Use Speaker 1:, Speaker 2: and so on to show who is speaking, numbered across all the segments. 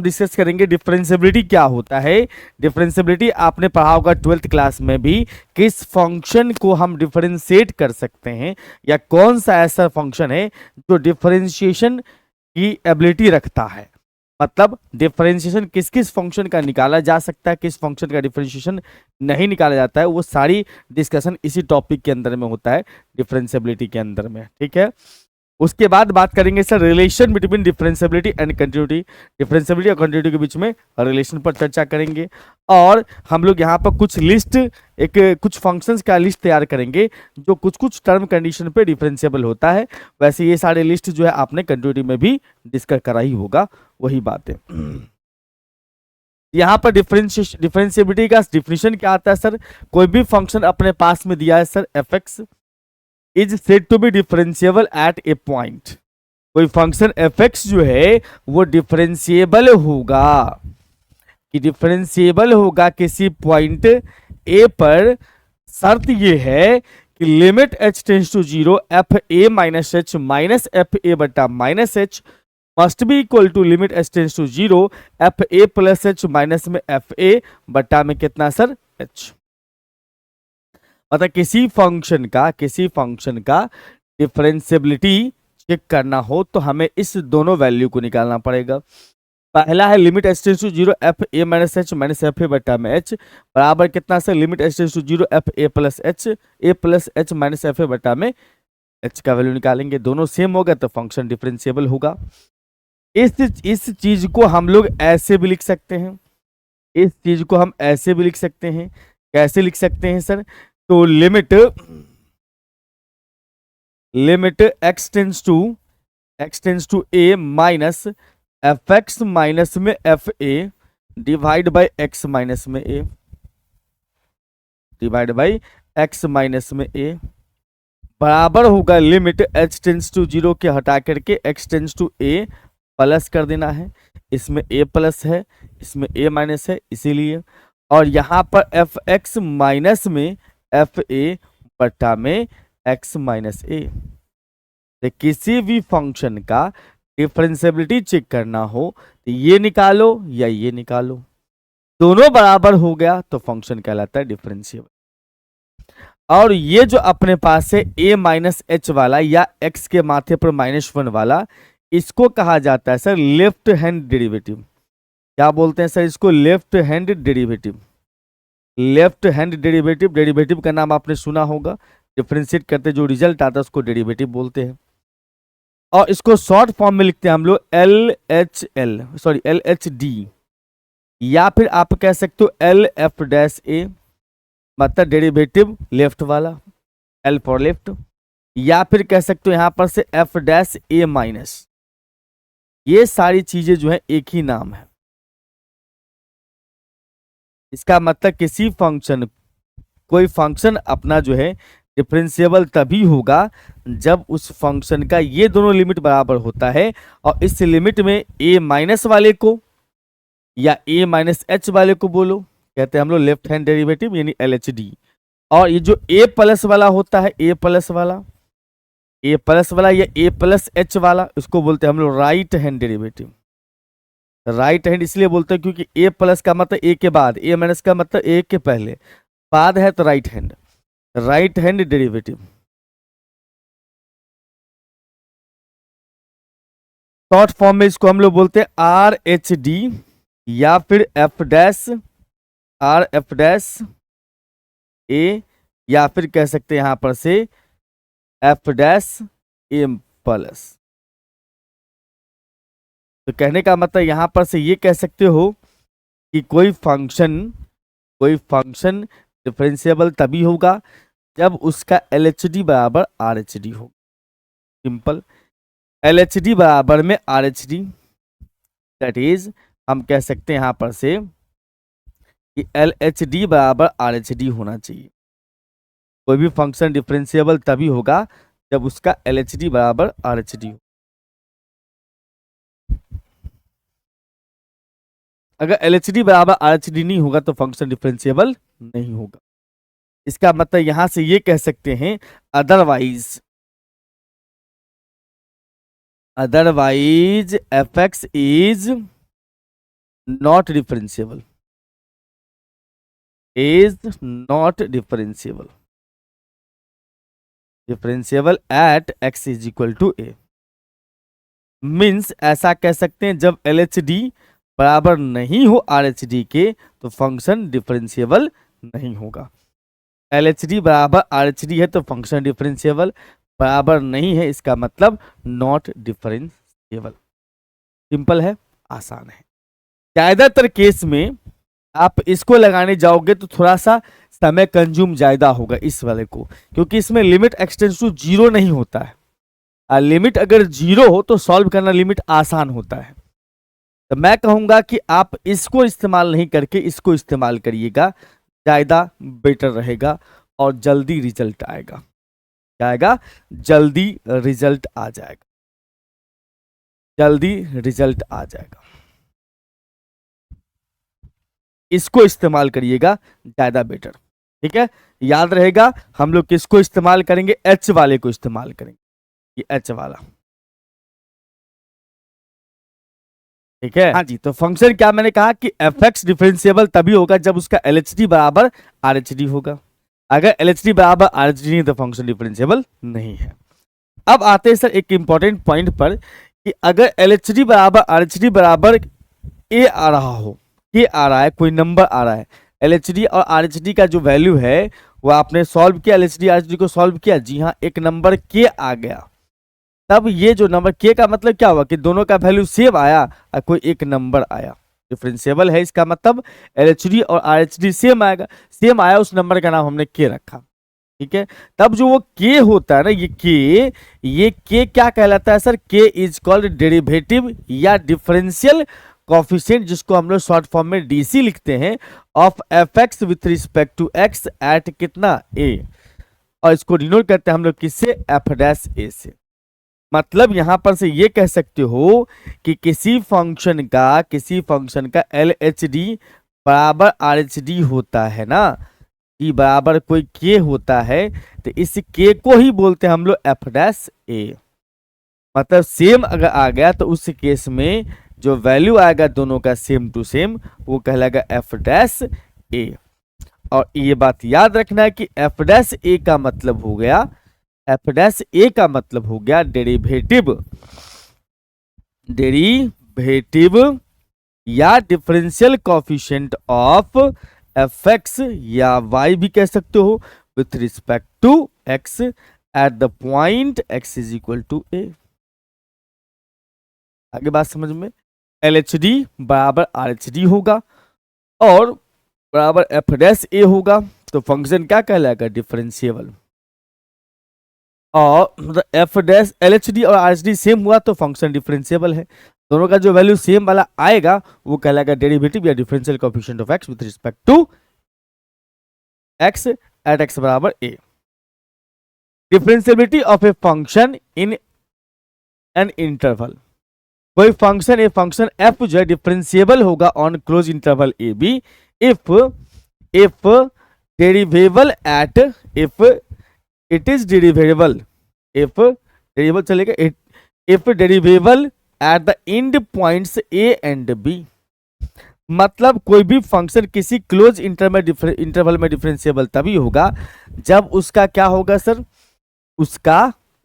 Speaker 1: Discuss करेंगे differentiability क्या होता है। डिफरेंशियबिलिटी आपने पढ़ा होगा 12th क्लास में भी, किस फंक्शन को हम डिफरेंशिएट कर सकते हैं या कौन सा ऐसा फंक्शन है जो डिफरेंशिएशन की एबिलिटी रखता है। मतलब डिफरेंशिएशन किस किस फंक्शन का निकाला जा सकता है, किस फंक्शन का डिफरेंशिएशन नहीं निकाला जाता है, वो सारी डिस्कशन इसी टॉपिक के अंदर में होता है, डिफरेंशियबिलिटी के अंदर में। ठीक है, उसके बाद बात करेंगे sir relation between differentiability and continuity. Differentiability और कंटिन्यूटी के बीच में रिलेशन पर चर्चा करेंगे। और हम लोग यहाँ पर कुछ लिस्ट, कुछ फंक्शंस का लिस्ट तैयार करेंगे जो कुछ कुछ टर्म कंडीशन पे डिफरेंशिएबल होता है। वैसे ये सारे लिस्ट जो है आपने कंटिन्यूटी में भी डिस्कस करा ही होगा, वही बात है। यहाँ पर डिफरेंशियबिलिटी का डिफिनेशन क्या आता है सर? कोई भी फंक्शन अपने पास में दिया है sir, F x is said to be differentiable at a point. कोई फंक्शन एफ एक्स जो है वो डिफरेंशिएबल होगा, कि डिफरेंशिएबल होगा किसी पॉइंट ए पर। शर्त ये है कि limit H tends to zero F A minus F A बटा minus h must be equal to limit H tends to zero F A plus H minus में एफ ए बटा में कितना सर? एच। मतलब किसी फंक्शन का डिफरेंशियबिलिटी चेक करना हो तो हमें इस दोनों वैल्यू को निकालना पड़ेगा। पहला है limit H tends to zero F A minus F A बटा में एच बराबर कितना से limit H tends to zero F A plus H minus F A बटा में एच का वैल्यू निकालेंगे। दोनों सेम होगा तो फंक्शन डिफरेंशिएबल होगा। इस चीज को हम लोग ऐसे भी लिख सकते हैं, इस चीज को हम ऐसे भी लिख सकते हैं। कैसे लिख सकते हैं सर? तो limit x tends to a minus f x minus में f a divide by x minus में a, divide by x minus में ए बराबर होगा limit H tends to zero के हटा करके x tends to a plus कर देना है। इसमें ए प्लस है, इसमें ए माइनस है, इसीलिए। और यहां पर एफ एक्स माइनस में एफ ए बटा में एक्स माइनस ए। किसी भी फंक्शन का डिफरेंशियबिलिटी चेक करना हो तो ये निकालो या ये निकालो, दोनों बराबर हो गया तो फंक्शन कहलाता है डिफरेंशिएबल। और ये जो अपने पास है a माइनस एच वाला या x के माथे पर -1 वाला, इसको कहा जाता है सर लेफ्ट हैंड डेरिवेटिव। क्या बोलते हैं सर इसको? Left hand derivative. Left hand derivative, derivative का नाम आपने सुना होगा। डिफरेंशिएट करते जो रिजल्ट आता है उसको डेरिवेटिव बोलते हैं। और इसको शॉर्ट फॉर्म में लिखते हैं हम लोग एल एच डी, या फिर आप कह सकते हो एल एफ डैश ए, मतलब डेरिवेटिव लेफ्ट वाला, एल फॉर लेफ्ट। या फिर कह सकते हो यहां पर से एफ डैश ए माइनस। ये सारी चीजें जो है एक ही नाम है। इसका मतलब किसी फंक्शन, कोई फंक्शन अपना जो है डिफरेंशिएबल तभी होगा जब उस फंक्शन का ये दोनों लिमिट बराबर होता है। और इस लिमिट में ए माइनस वाले को या ए माइनस एच वाले को बोलो, कहते हैं हम लोग लेफ्ट हैंड डेरिवेटिव यानी एल एच डी। और ये जो ए प्लस वाला होता है, ए प्लस वाला या ए प्लस एच वाला, उसको बोलते हैं हम लोग right hand derivative. Right hand इसलिए बोलते हैं क्योंकि ए प्लस का मतलब ए के बाद, ए माइनस का मतलब ए के पहले, बाद है तो right hand derivative. Short form में इसको हम लोग बोलते हैं आर एच डी या फिर एफ डैश ए, या फिर कह सकते हैं यहां पर से एफ डैश ए प्लस। तो कहने का मतलब यहां पर से ये कह सकते हो कि कोई फंक्शन डिफरेंशिएबल तभी होगा जब उसका एल एच डी बराबर आर एच डी हो। सिंपल, एल एच डी बराबर में are H D, that is हम कह सकते हैं यहां पर से कि एल एच डी बराबर आर एच डी होना चाहिए। कोई भी फंक्शन डिफरेंशिएबल तभी होगा जब उसका एल एच डी बराबर आर एच डी हो। अगर एल एच डी बराबर आर एच डी नहीं होगा तो फंक्शन डिफरेंशिएबल नहीं होगा। इसका मतलब यहां से ये कह सकते हैं otherwise F x is not differentiable, is not differentiable, differentiable at x is equal to A. Means ऐसा कह सकते हैं जब LHD बराबर नहीं हो RHD के तो फंक्शन डिफरेंशिएबल नहीं होगा। LHD बराबर RHD है तो फंक्शन डिफरेंशिएबल, बराबर नहीं है इसका मतलब नॉट डिफरेंशिएबल। सिंपल है, आसान है। ज्यादातर केस में आप इसको लगाने जाओगे तो थोड़ा सा समय कंज्यूम ज्यादा होगा इस वाले को, क्योंकि इसमें लिमिट एक्सटेंड्स टू जीरो नहीं होता है। लिमिट अगर जीरो हो तो सॉल्व करना लिमिट आसान होता है। तो मैं कहूंगा कि आप इसको इस्तेमाल नहीं करके इसको इस्तेमाल करिएगा, ज्यादा बेटर रहेगा और जल्दी रिजल्ट आएगा। क्या आएगा? जल्दी रिजल्ट आ जाएगा, जल्दी रिजल्ट आ जाएगा। इसको इस्तेमाल करिएगा, ज्यादा बेटर। ठीक है, याद रहेगा हम लोग किसको इस्तेमाल करेंगे? एच वाले को इस्तेमाल करेंगे, ये एच वाला। ठीक है, हाँ जी। तो फंक्शन क्या मैंने कहा कि fx डिफरेंशिएबल तभी होगा जब उसका LHD बराबर RHD होगा। अगर LHD बराबर RHD नहीं तो फंक्शन डिफरेंशिएबल नहीं है। अब आते हैं सर एक इंपॉर्टेंट पॉइंट पर कि अगर LHD बराबर RHD बराबर a आ रहा हो, k आ रहा है, कोई नंबर आ रहा है, LHD और RHD का जो वैल्यू है वो आपने सॉल्व किया, LHD RHD को सॉल्व किया, जी हाँ, एक नंबर k आ गया, तब ये जो नंबर k का मतलब क्या हुआ कि दोनों का वैल्यू सेम आया और कोई एक नंबर आया, डिफरेंशिएबल है, इसका मतलब LHD और RHD सेम आएगा, सेम आया, उस नंबर का नाम हमने k रखा। ठीक है, तब जो वो k होता है ना, ये k क्या कहलाता है सर? k इज कॉल्ड डेरिवेटिव या डिफरेंशियल कॉफिशिएंट, जिसको हम लोग शॉर्ट फॉर्म में DC लिखते हैं, of fx with respect to x at कितना a, और इसको डिनोट करते हैं हम लोग किससे? f डैश a से। मतलब यहां पर से ये कह सकते हो कि किसी फंक्शन का LHD बराबर RHD होता है ना, ई बराबर कोई k होता है, तो इस k को ही बोलते हैं हम लोग f डैश a। मतलब सेम अगर आ गया तो उस केस में जो वैल्यू आएगा दोनों का सेम टू सेम, वो कहलाएगा f डैश a। और ये बात याद रखना है कि f डैश a का मतलब हो गया, f डैश a का मतलब हो गया डेरिवेटिव या डिफरेंशियल कोएफिशिएंट ऑफ fx, या y भी कह सकते हो, with respect to x at the point x is equal to a। आगे बात समझ में? LHD बराबर RHD होगा और बराबर f डैश a होगा, तो फंक्शन क्या कहलाएगा? डिफरेंशिएबल। और f डैश LHD और RHD सेम हुआ तो फंक्शन डिफरेंशिएबल है। दोनों का जो वैल्यू सेम वाला आएगा वो कहलाएगा डेरिवेटिव या differential coefficient of x with respect to x at x बराबर a। Differentiability of a function in an interval, कोई फंक्शन, ए फंक्शन f जो है डिफरेंशिएबल होगा on close interval a b if derivable at, if it is derivable, if derivable चलेगा, if derivable at the end points a and b। मतलब कोई भी function किसी close interval में differentiable तभी होगा जब उसका क्या होगा सर?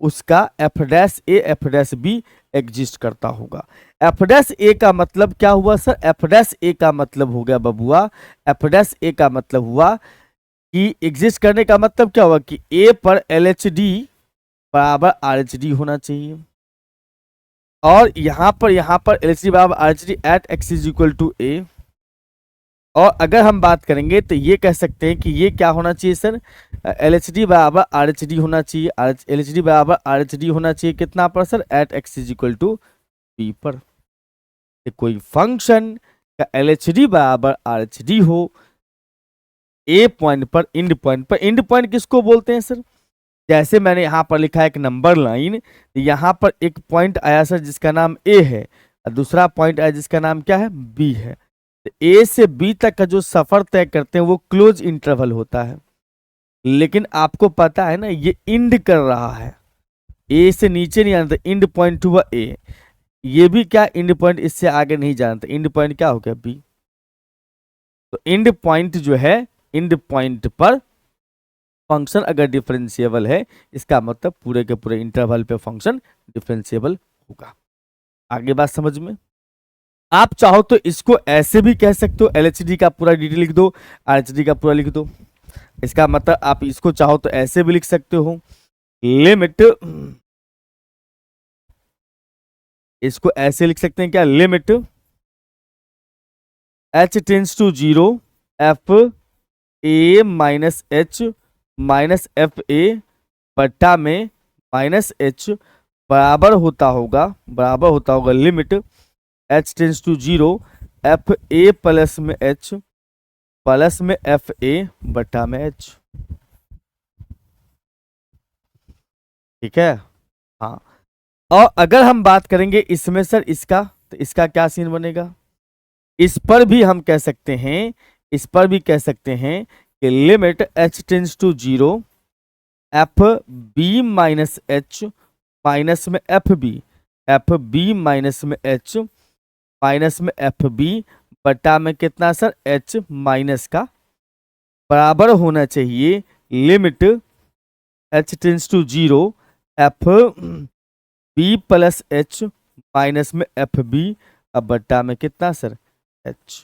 Speaker 1: उसका f dash a f dash b exist करता होगा। f डैश a का मतलब क्या हुआ सर? f डैश a का मतलब हो गया बबुआ, f डैश a का मतलब हुआ कि एग्जिस्ट करने का मतलब क्या हुआ कि a पर LHD बराबर RHD होना चाहिए, और यहां पर LHD बराबर RHD at x is equal to a। और अगर हम बात करेंगे तो ये कह सकते हैं कि ये क्या होना चाहिए सर? LHD बराबर RHD होना चाहिए, LHD बराबर RHD होना चाहिए कितना पर sir? At x is equal to p पर। कोई फंक्शन का LHD बराबर RHD हो ए पॉइंट पर, इंड पॉइंट किसको बोलते हैं सर? जैसे मैंने यहां पर लिखा है एक नंबर लाइन, यहां पर एक पॉइंट आया सर जिसका नाम ए है और दूसरा पॉइंट आया जिसका नाम क्या है? बी है। तो ए से बी तक का जो सफर तय करते हैं वो क्लोज इंटरवल होता है, लेकिन आपको पता है ना ये इंड कर रहा है, ए से नीचे नहीं आना, इंड पॉइंट हुआ ए, ये भी क्या इंड पॉइंट, इससे आगे नहीं जानते, इंड पॉइंट क्या हो गया बी। तो इंड पॉइंट जो है, इंड पॉइंट पर फंक्शन अगर डिफरेंशिएबल है, इसका मतलब पूरे के पूरे इंटरवल पे फंक्शन डिफरेंशिएबल होगा। आगे बात समझ में। आप चाहो तो इसको ऐसे भी कह सकते हो, एलएचडी का पूरा डिटेल लिख दो, आरएचडी का पूरा लिख दो। इसका मतलब आप इसको चाहो तो ऐसे भी लिख सकते हो, लिमिट, इसको ऐसे लिख सकते हैं क्या, limit h tends to 0 f A minus h minus F a बट्टा में माइनस एच बराबर होता होगा limit h tends to 0 f A plus में h प्लस में एफ ए बट्टा में h। ठीक है, हाँ। और अगर हम बात करेंगे इसमें सर इसका, तो इसका क्या सीन बनेगा, इस पर भी हम कह सकते हैं, इस पर भी कह सकते हैं कि limit h tends to 0 f b minus h minus में एफ बी माइनस में एच माइनस में एफ बी बटा में कितना सर, h माइनस का बराबर होना चाहिए limit h tends to 0 f b plus H minus में एफ बी, अब बट्टा में कितना सर, h।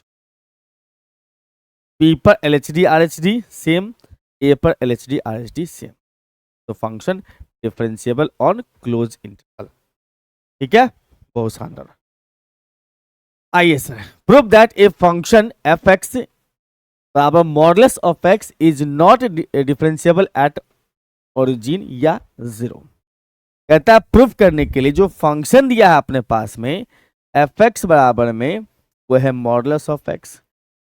Speaker 1: बी पर L H D R H D same, a पर L H D R H D same, तो function differentiable on close interval. ठीक है, बहुत शानदार। आइए sir, prove that a function F x बराबर modulus of x is not differentiable at origin या 0। कहता है प्रूफ करने के लिए जो फंक्शन दिया है अपने पास में एफ एक्स बराबर में, वो है मॉडुलस ऑफ एक्स।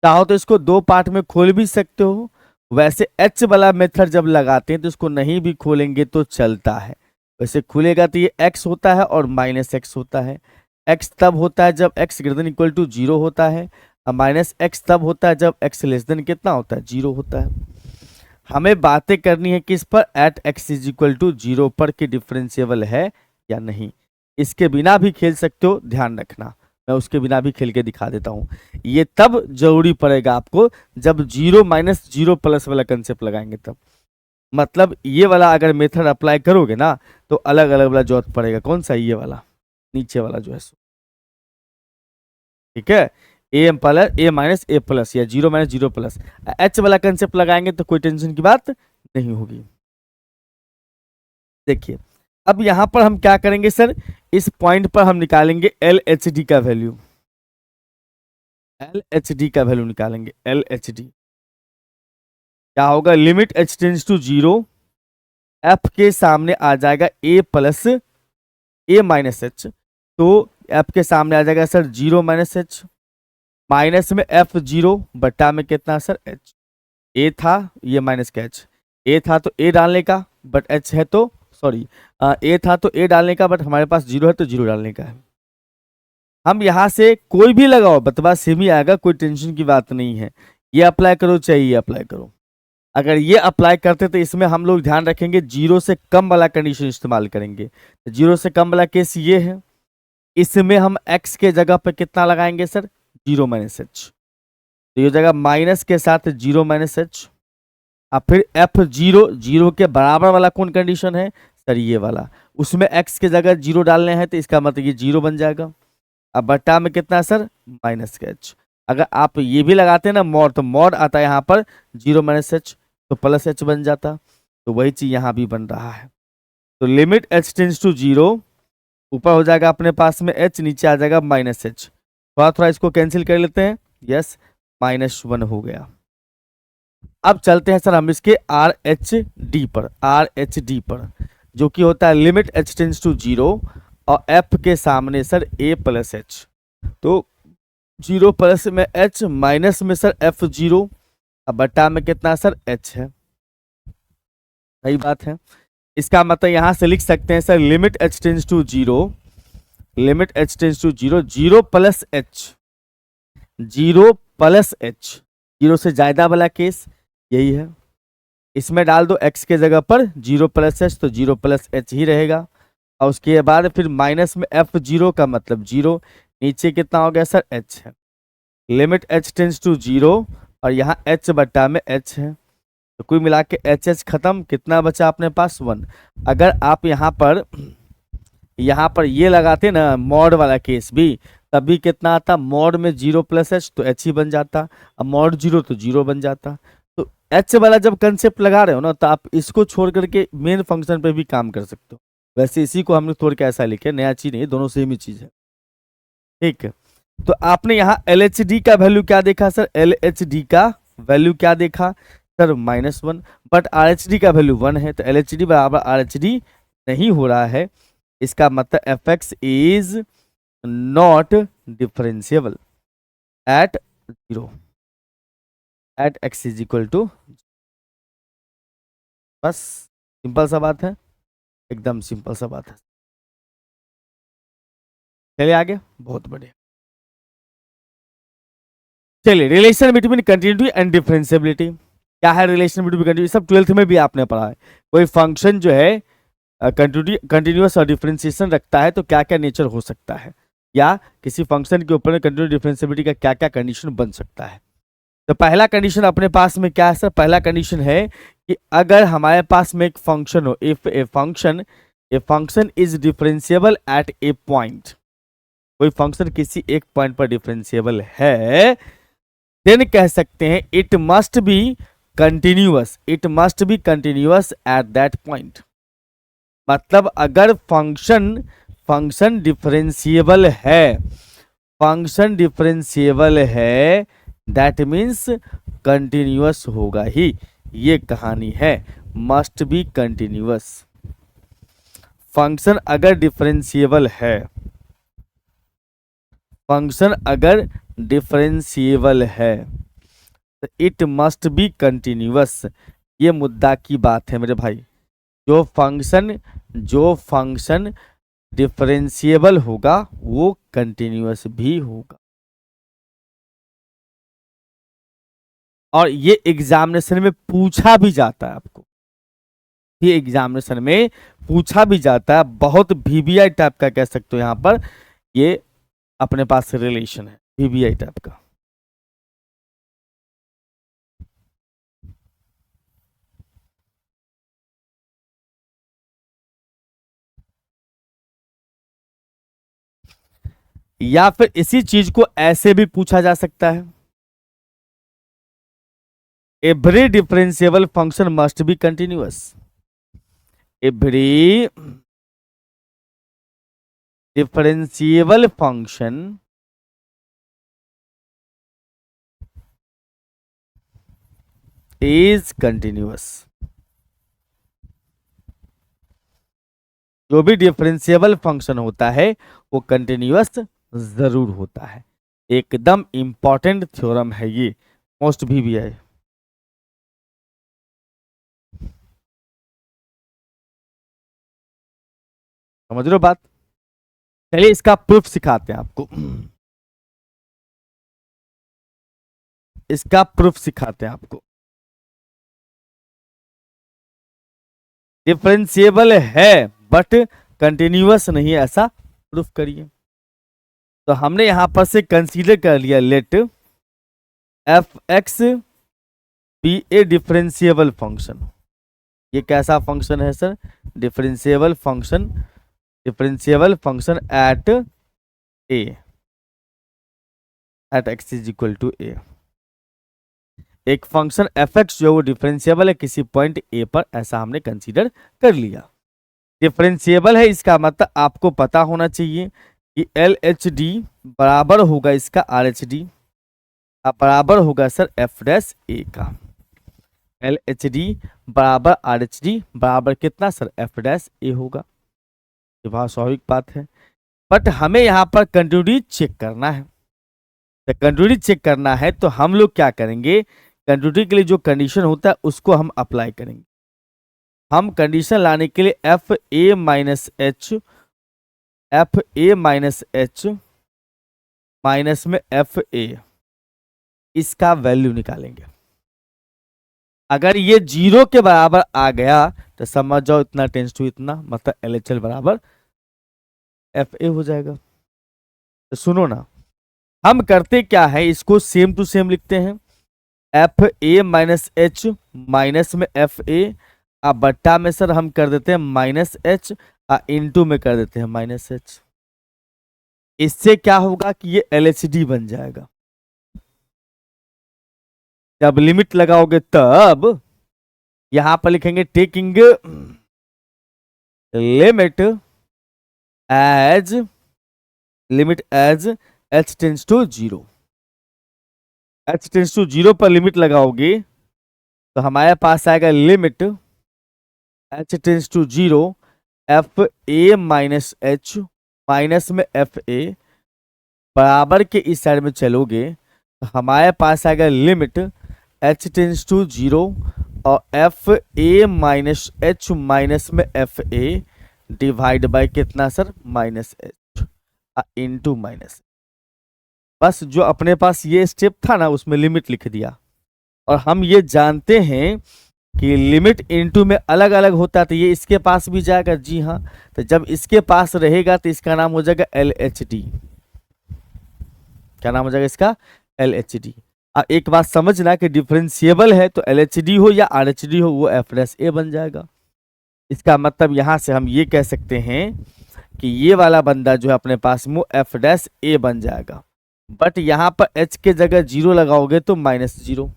Speaker 1: चाहो तो इसको दो पार्ट में खोल भी सकते हो, वैसे एच वाला मेथड जब लगाते हैं तो इसको नहीं भी खोलेंगे तो चलता है। वैसे खुलेगा तो ये एक्स होता है और माइनस एक्स होता है। एक्स तब होता है जब x greater than equal to 0 होता है, और माइनस एक्स तब होता है जब एक्स लेस देन कितना होता है, 0 होता है। हमें बातें करनी है किस पर, at x is equal to 0 पर कि डिफरेंशिएबल है या नहीं। इसके बिना भी खेल सकते हो, ध्यान रखना, मैं उसके बिना भी खेल के दिखा देता हूं। ये तब जरूरी पड़ेगा आपको जब 0 माइनस 0 प्लस वाला कंसेप्ट लगाएंगे तब। मतलब ये वाला अगर मेथड अप्लाई करोगे ना तो अलग अलग वाला जरूरत पड़ेगा। कौन सा, ये वाला नीचे वाला जो है, ठीक है, ए plus a minus A plus या 0 माइनस 0 प्लस, एच वाला कंसेप्ट लगाएंगे तो कोई टेंशन की बात नहीं होगी। देखिए अब यहां पर हम क्या करेंगे सर, इस पॉइंट पर हम निकालेंगे एल एच डी का वैल्यू, एल एच डी का वैल्यू निकालेंगे। एल एच डी क्या होगा, limit H tends to 0 f के सामने आ जाएगा a plus a minus h, तो एफ के सामने आ जाएगा सर 0 माइनस एच, माइनस में एफ 0 बट्टा में कितना सर, एच। ए था, ये माइनस का एच, ए था तो ए डालने का, बट एच है तो सॉरी, ए था तो ए डालने का, बट हमारे पास 0 है तो 0 डालने का है। हम यहां से कोई भी लगाओ बतवा सेम ही आएगा, कोई टेंशन की बात नहीं है। ये अप्लाई करो चाहे ये अप्लाई करो। अगर ये अप्लाई करते तो इसमें हम लोग ध्यान रखेंगे 0 से कम वाला कंडीशन इस्तेमाल करेंगे। 0 से कम वाला केस ये है, इसमें हम x के जगह पे कितना लगाएंगे सर, 0 माइनस एच, तो ये जगह माइनस के साथ 0 माइनस एच। अब फिर एफ 0 के बराबर वाला कौन कंडीशन है सर, ये वाला, उसमें x के जगह 0 डालने हैं तो इसका मतलब ये 0 बन जाएगा। अब बट्टा में कितना सर, माइनस का एच। अगर आप ये भी लगाते हैं ना मॉड, तो मॉड आता है यहाँ पर 0 माइनस एच, तो प्लस एच बन जाता। तो वही चीज यहाँ भी बन रहा है। तो लिमिट एच टेंस टू 0, ऊपर हो जाएगा अपने पास में एच, नीचे आ जाएगा माइनस एच। थोड़ा थोड़ा इसको कैंसिल कर लेते हैं, यस -1 हो गया। अब चलते हैं सर हम इसके आर एच डी पर, आर एच डी पर, जो कि होता है लिमिट एच टेंस टू 0 और एफ के सामने सर ए प्लस एच, तो 0 प्लस में एच माइनस में सर एफ 0, अब बट्टा में कितना सर एच है। सही बात है। इसका मतलब यहां से लिख सकते हैं sir limit H tends to 0, limit H tends to 0, 0 plus h, 0 plus h, 0 से ज्यादा वाला केस यही है। इसमें डाल दो x के जगह पर 0 प्लस एच, तो 0 प्लस एच ही रहेगा। और उसके बाद फिर माइनस में F0 का मतलब 0, नीचे कितना हो गया सर h है, लिमिट h टेंस टू 0 और यहाँ h बट्टा में h है, तो कुल मिला के एच खत्म, कितना बचा अपने पास 1। अगर आप यहाँ पर ये लगाते ना मॉड वाला केस भी, तभी कितना आता, मॉड में 0 प्लस एच तो एच ही बन जाता, अब मॉड 0 तो 0 बन जाता। तो एच वाला जब कंसेप्ट लगा रहे हो ना, तो आप इसको छोड़ करके मेन फंक्शन पे भी काम कर सकते हो। वैसे इसी को हमने तोड़ के ऐसा लिखे, नया चीज नहीं, दोनों सेम ही चीज है। ठीक है, तो आपने यहाँ LHD का वैल्यू क्या देखा सर, LHD का वैल्यू क्या देखा सर -1, बट RHD का वैल्यू 1 है, तो LHD बराबर RHD नहीं हो रहा है, इसका मतलब fx is not differentiable at 0 at x is equal to, बस सिंपल सा बात है, एकदम सिंपल सा बात है। चलिए आगे, बहुत बढ़िया। चलिए, relation between continuity and differentiability क्या है, रिलेशन बिटवीन कंटिन्यूटी सब 12th में भी आपने पढ़ा है। कोई फंक्शन जो है कंटिन्यूअस और डिफरेंशिएशन रखता है तो क्या क्या नेचर हो सकता है, या किसी फंक्शन के ऊपर कंटिन्यूटी डिफरेंशिएबिलिटी का क्या क्या कंडीशन बन सकता है। तो पहला कंडीशन अपने पास में क्या है सर, पहला कंडीशन है कि अगर हमारे पास में एक फंक्शन हो, if A function is differentiable at a point, कोई फंक्शन किसी एक पॉइंट पर डिफरेंशिएबल है, देन कह सकते हैं it must be continuous, it must be continuous at that point. मतलब अगर फंक्शन डिफरेंशिएबल है, फंक्शन डिफरेंशिएबल है, दैट मीन्स कंटिन्यूअस होगा ही, ये कहानी है, मस्ट बी कंटिन्यूअस। फंक्शन अगर डिफरेंशिएबल है, फंक्शन अगर डिफरेंशिएबल है तो इट मस्ट बी कंटिन्यूअस, ये मुद्दा की बात है मेरे भाई। जो फंक्शन डिफरेंशिएबल होगा वो कंटिन्यूअस भी होगा, और ये एग्जामिनेशन में पूछा भी जाता है आपको, ये एग्जामिनेशन में पूछा भी जाता है, बहुत VBI टाइप का कह सकते हो, यहाँ पर ये अपने पास रिलेशन है VBI टाइप का। या फिर इसी चीज को ऐसे भी पूछा जा सकता है, every differentiable function must be continuous, every differentiable function is continuous. जो भी डिफरेंशिएबल फंक्शन होता है वो कंटिन्यूअस जरूर होता है, एकदम इंपॉर्टेंट थ्योरम है ये, मोस्ट VBI। समझ रहे हो बात। चलिए इसका प्रूफ सिखाते हैं आपको, इसका प्रूफ सिखाते हैं आपको। डिफरेंशिएबल है बट कंटिन्यूअस नहीं है, ऐसा प्रूफ करिए। तो हमने यहां पर से कंसीडर कर लिया, let fx be a differentiable function. ये कैसा फंक्शन है sir, differentiable function at a, at x is equal to a. एक फंक्शन fx जो वो डिफरेंशिएबल है किसी पॉइंट a पर, ऐसा हमने कंसीडर कर लिया। डिफरेंशिएबल है इसका मतलब आपको पता होना चाहिए कि LHD बराबर होगा इसका RHD, बराबर होगा सर f डैश a का। LHD बराबर RHD बराबर कितना सर, f डैश a होगा, ये बहुत स्वाभाविक बात है। बट हमें यहाँ पर कंटिन्यूटी चेक करना है, तो कंटिन्यूटी चेक करना है तो हम लोग क्या करेंगे, कंटिन्यूटी के लिए जो कंडीशन होता है उसको हम अप्लाई करेंगे। हम कंडीशन लाने के लिए fa माइनस h माइनस में fa, इसका वैल्यू निकालेंगे। अगर ये 0 के बराबर आ गया तो समझ जाओ इतना टेंस टू इतना, मतलब LHL बराबर एफ ए हो जाएगा। तो सुनो ना, हम करते क्या है, इसको सेम टू सेम लिखते हैं, F A minus h minus में एफ ए, बट्टा में सर हम कर देते हैं माइनस एच, इंटू में कर देते हैं माइनस एच। इससे क्या होगा कि ये एलएचडी बन जाएगा। जब लिमिट लगाओगे तब यहां पर लिखेंगे taking limit as h tends to zero. H tends to zero पर लिमिट लगाओगे तो हमारे पास आएगा limit H tends to zero F A minus h minus में एफ ए, बराबर के इस साइड में चलोगे तो हमारे पास आएगा limit H tends to zero और एफ ए माइनस एच माइनस में एफ ए डिवाइड बाय कितना sir, minus h into minus. बस जो अपने पास ये स्टेप था ना उसमें लिमिट लिख दिया। और हम ये जानते हैं कि लिमिट इनटू में अलग अलग होता है, तो ये इसके पास भी जाएगा, जी हाँ। तो जब इसके पास रहेगा तो इसका नाम हो जाएगा एल एच डी। क्या नाम हो जाएगा इसका, एल एच डी। एक बात समझना कि डिफरेंशिएबल है तो एल एच डी हो या आर एच डी हो वो एफ डैश ए बन जाएगा। इसका मतलब यहां से हम ये कह सकते हैं कि ये वाला बंदा जो है अपने पास में एफ डैश ए बन जाएगा। बट यहां पर एच के जगह जीरो लगाओगे तो माइनस जीरो।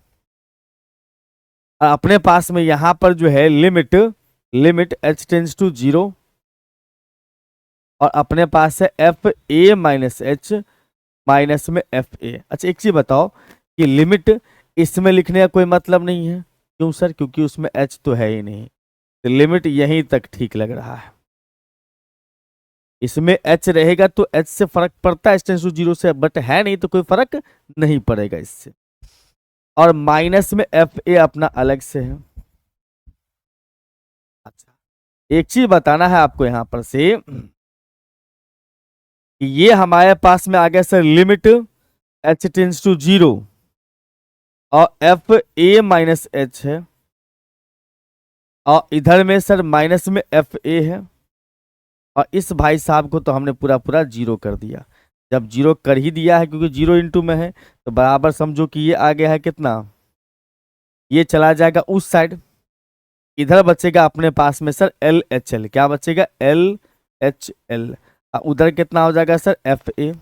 Speaker 1: अपने पास में यहां पर जो है limit H tends to zero और अपने पास है एफ ए माइनस एच माइनस में एफ ए। अच्छा एक चीज बताओ कि लिमिट इसमें लिखने का कोई मतलब नहीं है, क्यों सर, क्योंकि उसमें एच तो है ही नहीं, तो लिमिट यहीं तक ठीक लग रहा है। इसमें एच रहेगा तो एच से फर्क पड़ता है एच टेंस टू जीरो से, बट है नहीं तो कोई फर्क नहीं पड़ेगा इससे। और माइनस में एफ ए अपना अलग से है। अच्छा एक चीज बताना है आपको यहां पर से, ये हमारे पास में आ गया sir limit H tends to zero और एफ ए माइनस एच है, और इधर में सर माइनस में एफ ए है, और इस भाई साहब को तो हमने पूरा पूरा जीरो कर दिया। जब जीरो कर ही दिया है क्योंकि जीरो इंटू में है तो बराबर समझो कि ये आ गया है कितना, ये चला जाएगा उस साइड, इधर बचेगा अपने पास में सर एल एच एल। क्या बचेगा, एल एच एल। उधर कितना हो जाएगा सर, एफ ए।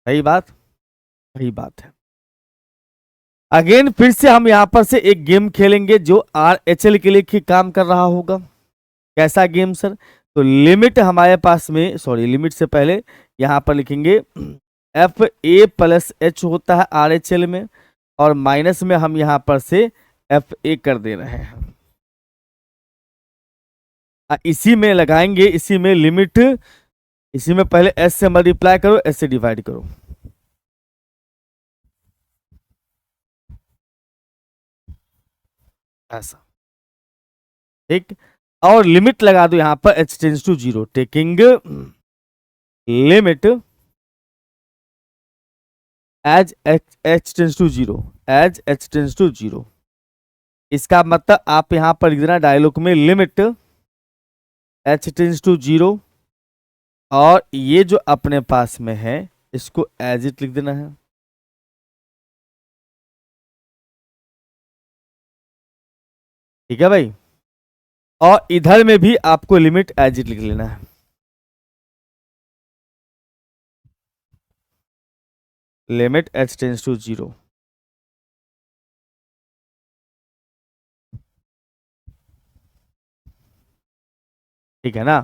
Speaker 1: सही बात, सही बात है। अगेन फिर से हम यहां पर से एक गेम खेलेंगे जो आर एच एल के लिए काम कर रहा होगा। कैसा गेम सर, तो लिमिट हमारे पास में, सॉरी लिमिट से पहले यहां पर लिखेंगे एफ ए प्लस एच होता है आर एच एल में, और माइनस में हम यहां पर से एफ ए कर दे रहे हैं। इसी में लगाएंगे, इसी में लिमिट, इसी में पहले एस से मल्टीप्लाई करो, एस से डिवाइड करो। ऐसा ठीक, और लिमिट लगा दो यहां पर h tends to zero, taking limit as h tends to zero, as h tends to zero. इसका मतलब आप यहां पर लिख देना डायलॉग में limit H tends to zero, और ये जो अपने पास में है इसको एज इट लिख देना है। ठीक है भाई, और इधर में भी आपको लिमिट एज इट लिख लेना है। Limit H tends to zero. ठीक है ना।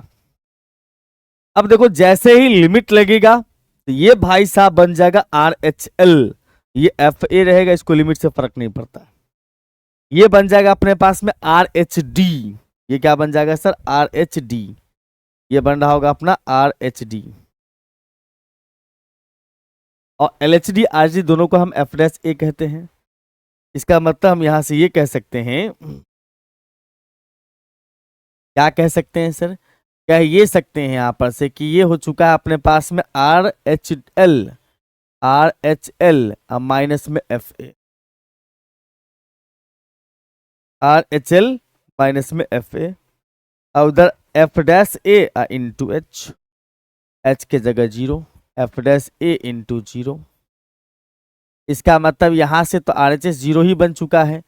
Speaker 1: अब देखो जैसे ही लिमिट लगेगा तो ये भाई साहब बन जाएगा आर एच एल, ये एफ ए रहेगा, इसको लिमिट से फर्क नहीं पड़ता। ये बन जाएगा अपने पास में आर एच डी, ये क्या बन जाएगा सर, आर एच डी। ये बन रहा होगा अपना आर एच डी, और L H D R D दोनों को हम एफ डैश ए कहते हैं। इसका मतलब हम यहां से ये कह सकते हैं, क्या कह सकते हैं सर, कह ये सकते हैं यहां पर से कि ये हो चुका है अपने पास में आर एच एल माइनस में एफ ए, आर एच एल माइनस में एफ ए, और उधर एफ डैश ए इंटू एच, एच के जगह 0, एफ डैश ए इंटू 0। इसका मतलब यहां से तो आर एच एस 0 ही बन चुका है,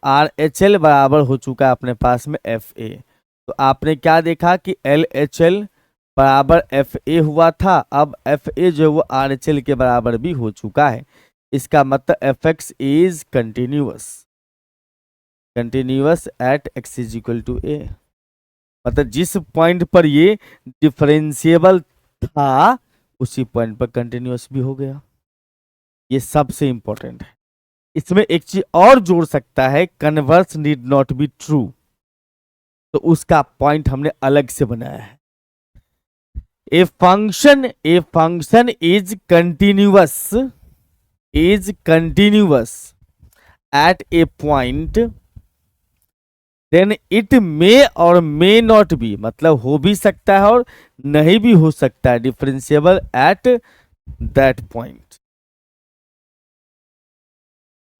Speaker 1: आर एच एल बराबर हो चुका है अपने पास में एफ ए। तो आपने क्या देखा कि एल एच एल बराबर एफ ए हुआ था, अब एफ ए जो है वो आर एच एल के बराबर भी हो चुका है। इसका मतलब f x is continuous, continuous at x is equal to a. मतलब जिस पॉइंट पर ये डिफरेंशिएबल था उसी पॉइंट पर कंटिन्यूअस भी हो गया। ये सबसे इंपॉर्टेंट है। इसमें एक चीज और जोड़ सकता है, converse need not be true, तो उसका पॉइंट हमने अलग से बनाया है। A function is continuous at a point, then it may or may not be, मतलब हो भी सकता है और नहीं भी हो सकता है, डिफरेंशिएबल एट दैट पॉइंट।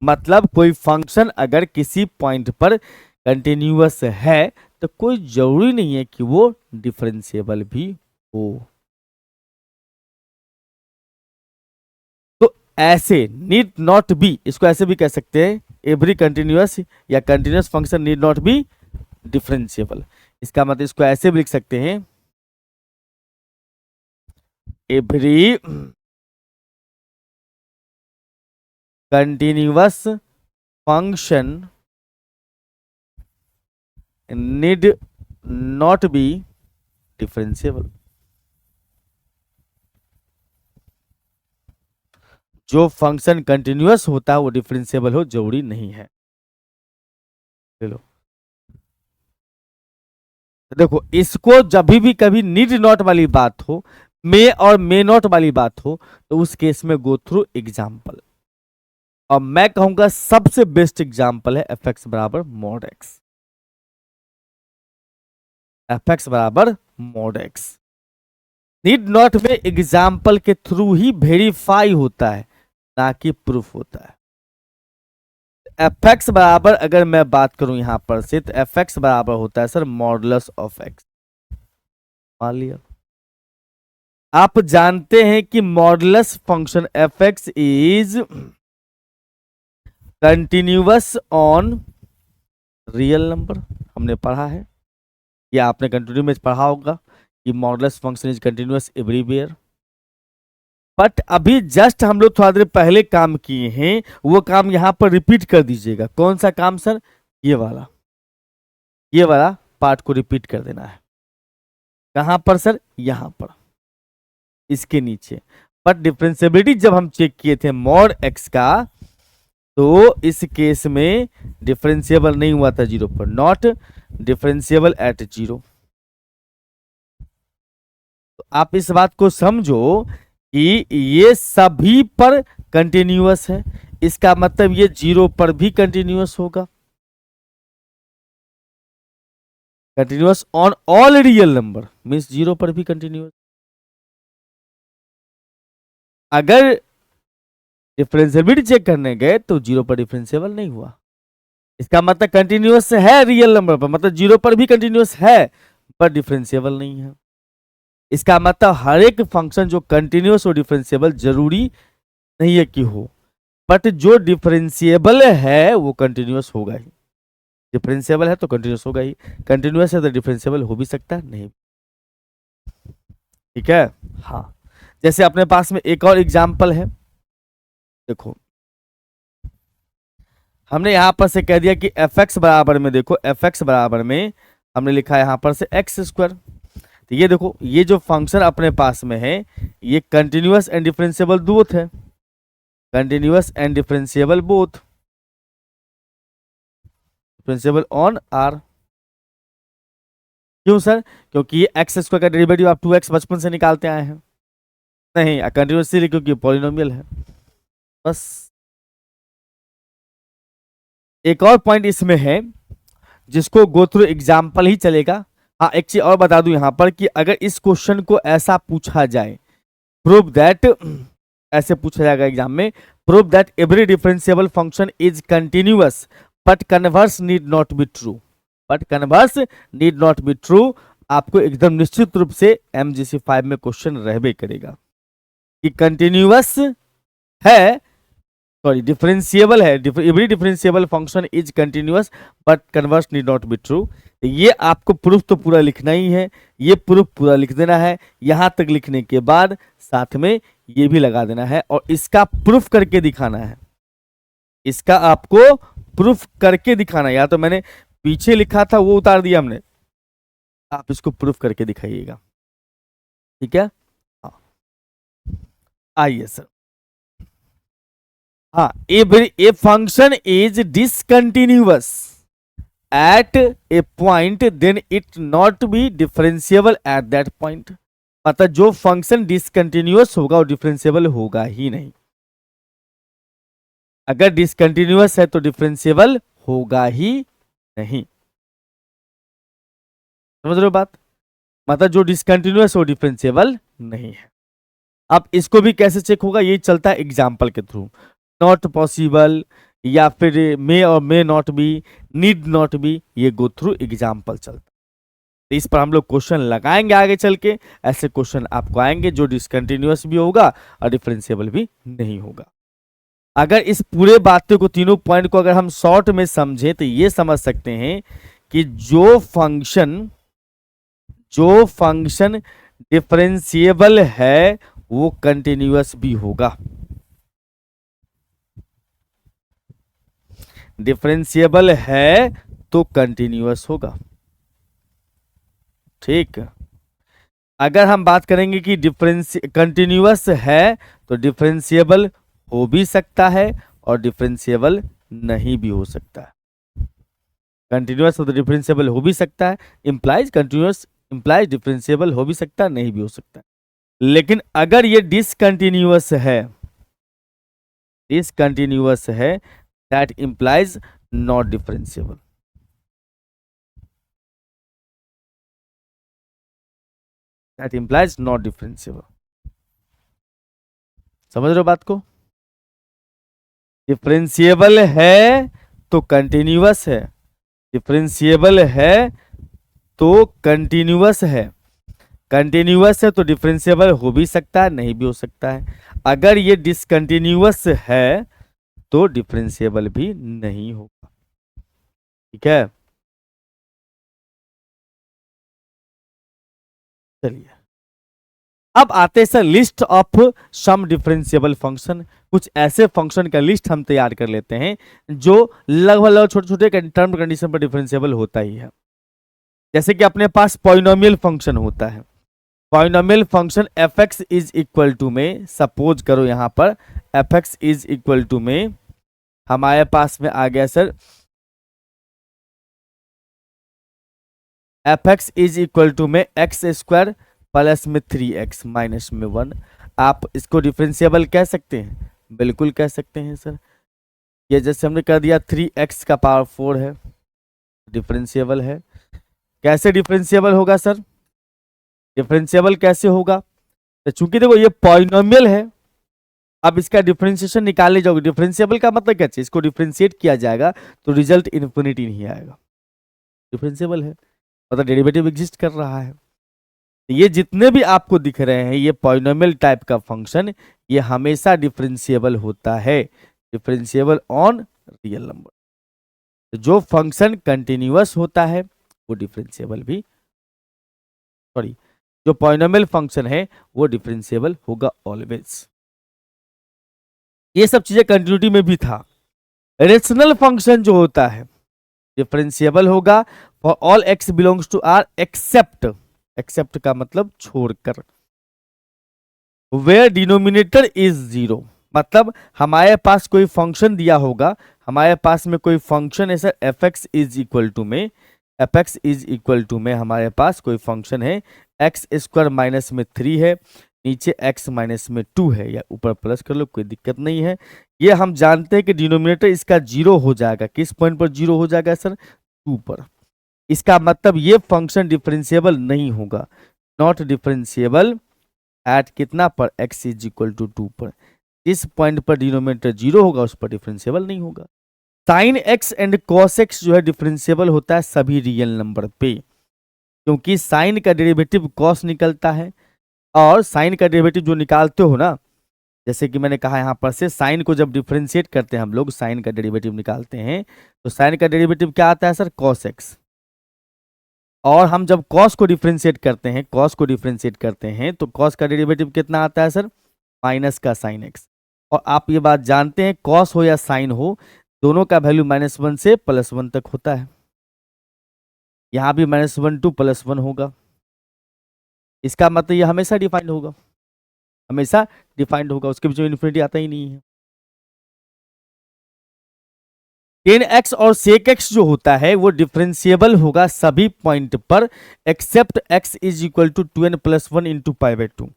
Speaker 1: मतलब कोई फंक्शन अगर किसी पॉइंट पर कंटिन्यूअस है तो कोई जरूरी नहीं है कि वो डिफरेंशिएबल भी हो। तो ऐसे नीड नॉट बी, इसको ऐसे भी कह सकते हैं, एवरी कंटिन्यूअस या continuous function need not be differentiable. इसका मतलब इसको ऐसे भी लिख सकते हैं, every continuous function need not be differentiable. जो फंक्शन कंटिन्यूअस होता है वो डिफरेंशिएबल हो जरूरी नहीं है। चलो देखो, इसको जब भी कभी नीड नॉट वाली बात हो, मे और मे नॉट वाली बात हो, तो उस केस में गो थ्रू एग्जाम्पल। और मैं कहूंगा सबसे बेस्ट एग्जाम्पल है एफ एक्स बराबर मॉड एक्स, एफ एक्स बराबर मॉड एक्स। नीड नॉट में एग्जाम्पल के थ्रू ही वेरीफाई होता है, ना कि प्रूफ होता है। एफ एक्स बराबर अगर मैं बात करूं यहां पर से, तो एफ एक्स बराबर होता है सर मॉडुलस ऑफ एक्स। मान लिया, आप जानते हैं कि modulus function F x is continuous on real number. हमने पढ़ा है, या आपने कंटिन्यू में पढ़ा होगा कि modulus function is continuous everywhere. But अभी जस्ट हम लोग थोड़ा देर पहले काम किए हैं, वो काम यहां पर रिपीट कर दीजिएगा। कौन सा काम सर? ये वाला पार्ट को रिपीट कर देना है। कहां पर सर? यहां पर, इसके नीचे। बट डिफरेंशिएबिलिटी जब हम चेक किए थे मॉड एक्स का, तो इस केस में डिफरेंशिएबल नहीं हुआ था 0 पर, नॉट डिफरेंशिएबल एट 0। तो आप इस बात को समझो कि ये सभी पर कंटिन्यूअस है, इसका मतलब ये 0 पर भी कंटिन्यूअस होगा। Continuous on all real number means 0 पर भी कंटिन्यूअस। अगर डिफरेंशिएबिलिटी चेक करने गए तो 0 पर डिफरेंशिएबल नहीं हुआ, इसका मतलब कंटिन्यूअस है रियल नंबर पर, मतलब 0 पर भी कंटिन्यूअस है पर डिफरेंशिएबल नहीं है। इसका मतलब हर एक फंक्शन जो कंटिन्यूअस और डिफरेंशिएबल जरूरी नहीं है कि हो, बट जो डिफरेंशिएबल है वो कंटिन्यूअस होगा ही। डिफरेंशिएबल है तो कंटिन्यूअस होगा ही, कंटिन्यूअस है तो डिफरेंशिएबल हो भी सकता है, नहीं। ठीक है, हाँ। जैसे अपने पास में एक और एग्जाम्पल है, देखो हमने यहां पर से कह दिया कि एफ एक्स बराबर में, देखो एफ एक्स बराबर में हमने लिखा है यहां पर से एक्स स्क्वायर। तो ये देखो, ये जो फंक्शन अपने पास में है ये कंटिन्यूअस एंड डिफरेंशिएबल बोथ है, continuous and differentiable both, differentiable on R. क्यों सर? क्योंकि ये एक्स स्क्वायर का डेरिवेटिव आप 2x बचपन से निकालते आए हैं। नहीं, कंटिन्यूअसली क्योंकि पॉलिनोमियल है। बस एक और पॉइंट इसमें है जिसको गो थ्रू एग्जाम्पल ही चलेगा। हाँ, एक चीज और बता दूं यहां पर कि अगर इस क्वेश्चन को ऐसा पूछा जाए, प्रूव दैट, ऐसे पूछा जाएगा एग्जाम में, prove that every differentiable function is continuous but converse need not be true, but converse need not be true, आपको एकदम निश्चित रूप से MGC5 में क्वेश्चन रहबे करेगा कि कंटिन्यूअस है, सॉरी डिफरेंशिएबल है, every differentiable function is continuous but converse need not be true. ये आपको प्रूफ तो पूरा लिखना ही है, ये प्रूफ पूरा लिख देना है, यहां तक लिखने के बाद साथ में ये भी लगा देना है और इसका प्रूफ करके दिखाना है, इसका आपको प्रूफ करके दिखाना है। या तो मैंने पीछे लिखा था वो उतार दिया हमने, आप इसको प्रूफ करके दिखाइएगा, ठीक है। हाँ आइए सर, हाँ a function is discontinuous at a point then it not be differentiable at that point. मतलब जो फंक्शन डिसकंटिन्यूअस होगा वो डिफरेंशिएबल होगा ही नहीं, अगर डिसकंटिन्यूअस है तो डिफरेंशिएबल होगा ही नहीं। समझ रहे हो बात? मतलब जो डिसकंटिन्यूअस वो डिफरेंशिएबल नहीं है। अब इसको भी कैसे चेक होगा, ये चलता है एग्जाम्पल के थ्रू, नॉट पॉसिबल या फिर मे or may not be, need not B, ये गो थ्रू एग्जाम्पल चलता है। तो इस पर हम लोग क्वेश्चन लगाएंगे आगे चल के, ऐसे क्वेश्चन आपको आएंगे जो डिसकंटिन्यूअस भी होगा और डिफरेंशिएबल भी नहीं होगा। अगर इस पूरे बातों को, तीनों पॉइंट को अगर हम शॉर्ट में समझें तो ये समझ सकते हैं कि जो फंक्शन डिफरेंशिएबल है वो कंटिन्यूअस भी होगा, डिफरेंशिएबल है तो कंटिन्यूअस होगा, ठीक। अगर हम बात करेंगे कि कंटिन्यूअस है तो डिफरेंशिएबल हो भी सकता है और डिफरेंशिएबल नहीं भी हो सकता है। कंटिन्यूअस तो डिफरेंशिएबल हो भी सकता है, इंप्लाइज कंटिन्यूअस इंप्लाइज डिफरेंशिएबल हो भी सकता है, नहीं भी हो सकता है। लेकिन अगर ये डिसकंटिन्यूअस है that implies not differentiable. That implies not differentiable. समझ रहे हो बात को? डिफरेंशिएबल है तो कंटिन्यूअस है, डिफरेंशिएबल है तो कंटिन्यूअस है, कंटिन्यूअस है तो डिफरेंशिएबल हो भी सकता है, नहीं भी हो सकता है। अगर ये डिसकंटिन्यूअस है तो डिफरेंशिएबल भी नहीं होगा, ठीक है। चलिए अब आते हैं sir list of some differentiable function. कुछ ऐसे फंक्शन का लिस्ट हम तैयार कर लेते हैं जो लगभग छोटे छोटे टर्म कंडीशन पर डिफरेंशिएबल होता ही है। जैसे कि अपने पास पॉलिनोमियल फंक्शन होता है, polynomial function F x is equal to में, सपोज करो यहां पर f x is equal to में हमारे पास में आ गया sir F x is equal to में एक्स स्क्वायर प्लस में 3x माइनस में 1। आप इसको डिफरेंशिएबल कह सकते हैं, बिल्कुल कह सकते हैं सर। ये जैसे हमने कर दिया 3x का पावर 4 है, डिफरेंशिएबल है। कैसे डिफरेंशिएबल होगा सर? डिफरेंशिएबल कैसे होगा? तो चूंकि देखो ये पॉलिनोमियल है, अब इसका डिफरेंशिएशन निकालने जाओगे, डिफरेंशिएबल का मतलब क्या चाहिए, इसको डिफरेंशिएट किया जाएगा तो रिजल्ट इन्फिनिटी नहीं आएगा, डिफरेंशिएबल है मतलब डेरिवेटिव एग्जिस्ट कर रहा है। ये जितने भी आपको दिख रहे हैं ये पॉलिनोमियल टाइप का फंक्शन, ये हमेशा डिफरेंशिएबल होता है, डिफरेंशिएबल ऑन रियल नंबर। जो फंक्शन कंटिन्यूअस होता है वो डिफरेंशिएबल भी, सॉरी जो पॉलिनोमियल फंक्शन है वो डिफरेंशिएबल होगा ऑलवेज। ये सब चीजें कंटिन्यूटी में भी था। रेशनल फंक्शन जो होता है डिफरेंशिएबल होगा for all x belongs to R except, except का मतलब छोड़कर, वेयर डिनोमिनेटर इज जीरो। मतलब हमारे पास कोई फंक्शन दिया होगा, हमारे पास में कोई फंक्शन है sir F x is equal to में, f x is equal to में हमारे पास कोई फंक्शन है एक्स स्क्वायर माइनस में 3 है, नीचे x माइनस में 2 है, या ऊपर प्लस कर लो कोई दिक्कत नहीं है। ये हम जानते हैं कि डिनोमिनेटर इसका जीरो हो जाएगा, किस पॉइंट पर जीरो हो जाएगा सर? 2 पर। इसका मतलब ये फंक्शन डिफरेंशिएबल नहीं होगा, नॉट डिफरेंशिएबल एट कितना पर x इज इक्वल टू 2 पर। इस पॉइंट पर डिनोमिनेटर जीरो होगा उस पर डिफरेंशिएबल नहीं होगा। Sine x and cos x जो है डिफरेंशिएबल होता है सभी रियल नंबर पे। क्योंकि साइन का डेरिवेटिव कॉस निकलता है, और साइन का डेरिवेटिव जो निकालते हो ना, जैसे कि मैंने कहा यहाँ पर से साइन को जब डिफरेंशिएट करते हैं हम लोग, साइन का डेरिवेटिव निकालते हैं, तो साइन का डेरिवेटिव क्या आता है सर? Cos x. और हम जब कॉस को डिफरेंशिएट करते हैं, कॉस को डिफरेंशिएट करते हैं, तो कॉस का डेरिवेटिव कितना आता है सर? माइनस का साइन एक्स। और आप ये बात जानते हैं, कॉस हो या साइन हो, दोनों का वैल्यू -1 से +1 तक होता है। यहां भी -1 to +1 होगा। इसका मतलब ये हमेशा डिफाइंड होगा, हमेशा डिफाइंड होगा, उसके बीच में इन्फिनिटी आता ही नहीं है। टेन एक्स और सेक एक्स जो होता है वो डिफरेंशिएबल होगा सभी पॉइंट पर, except x is equal to 2n+1 into π/2।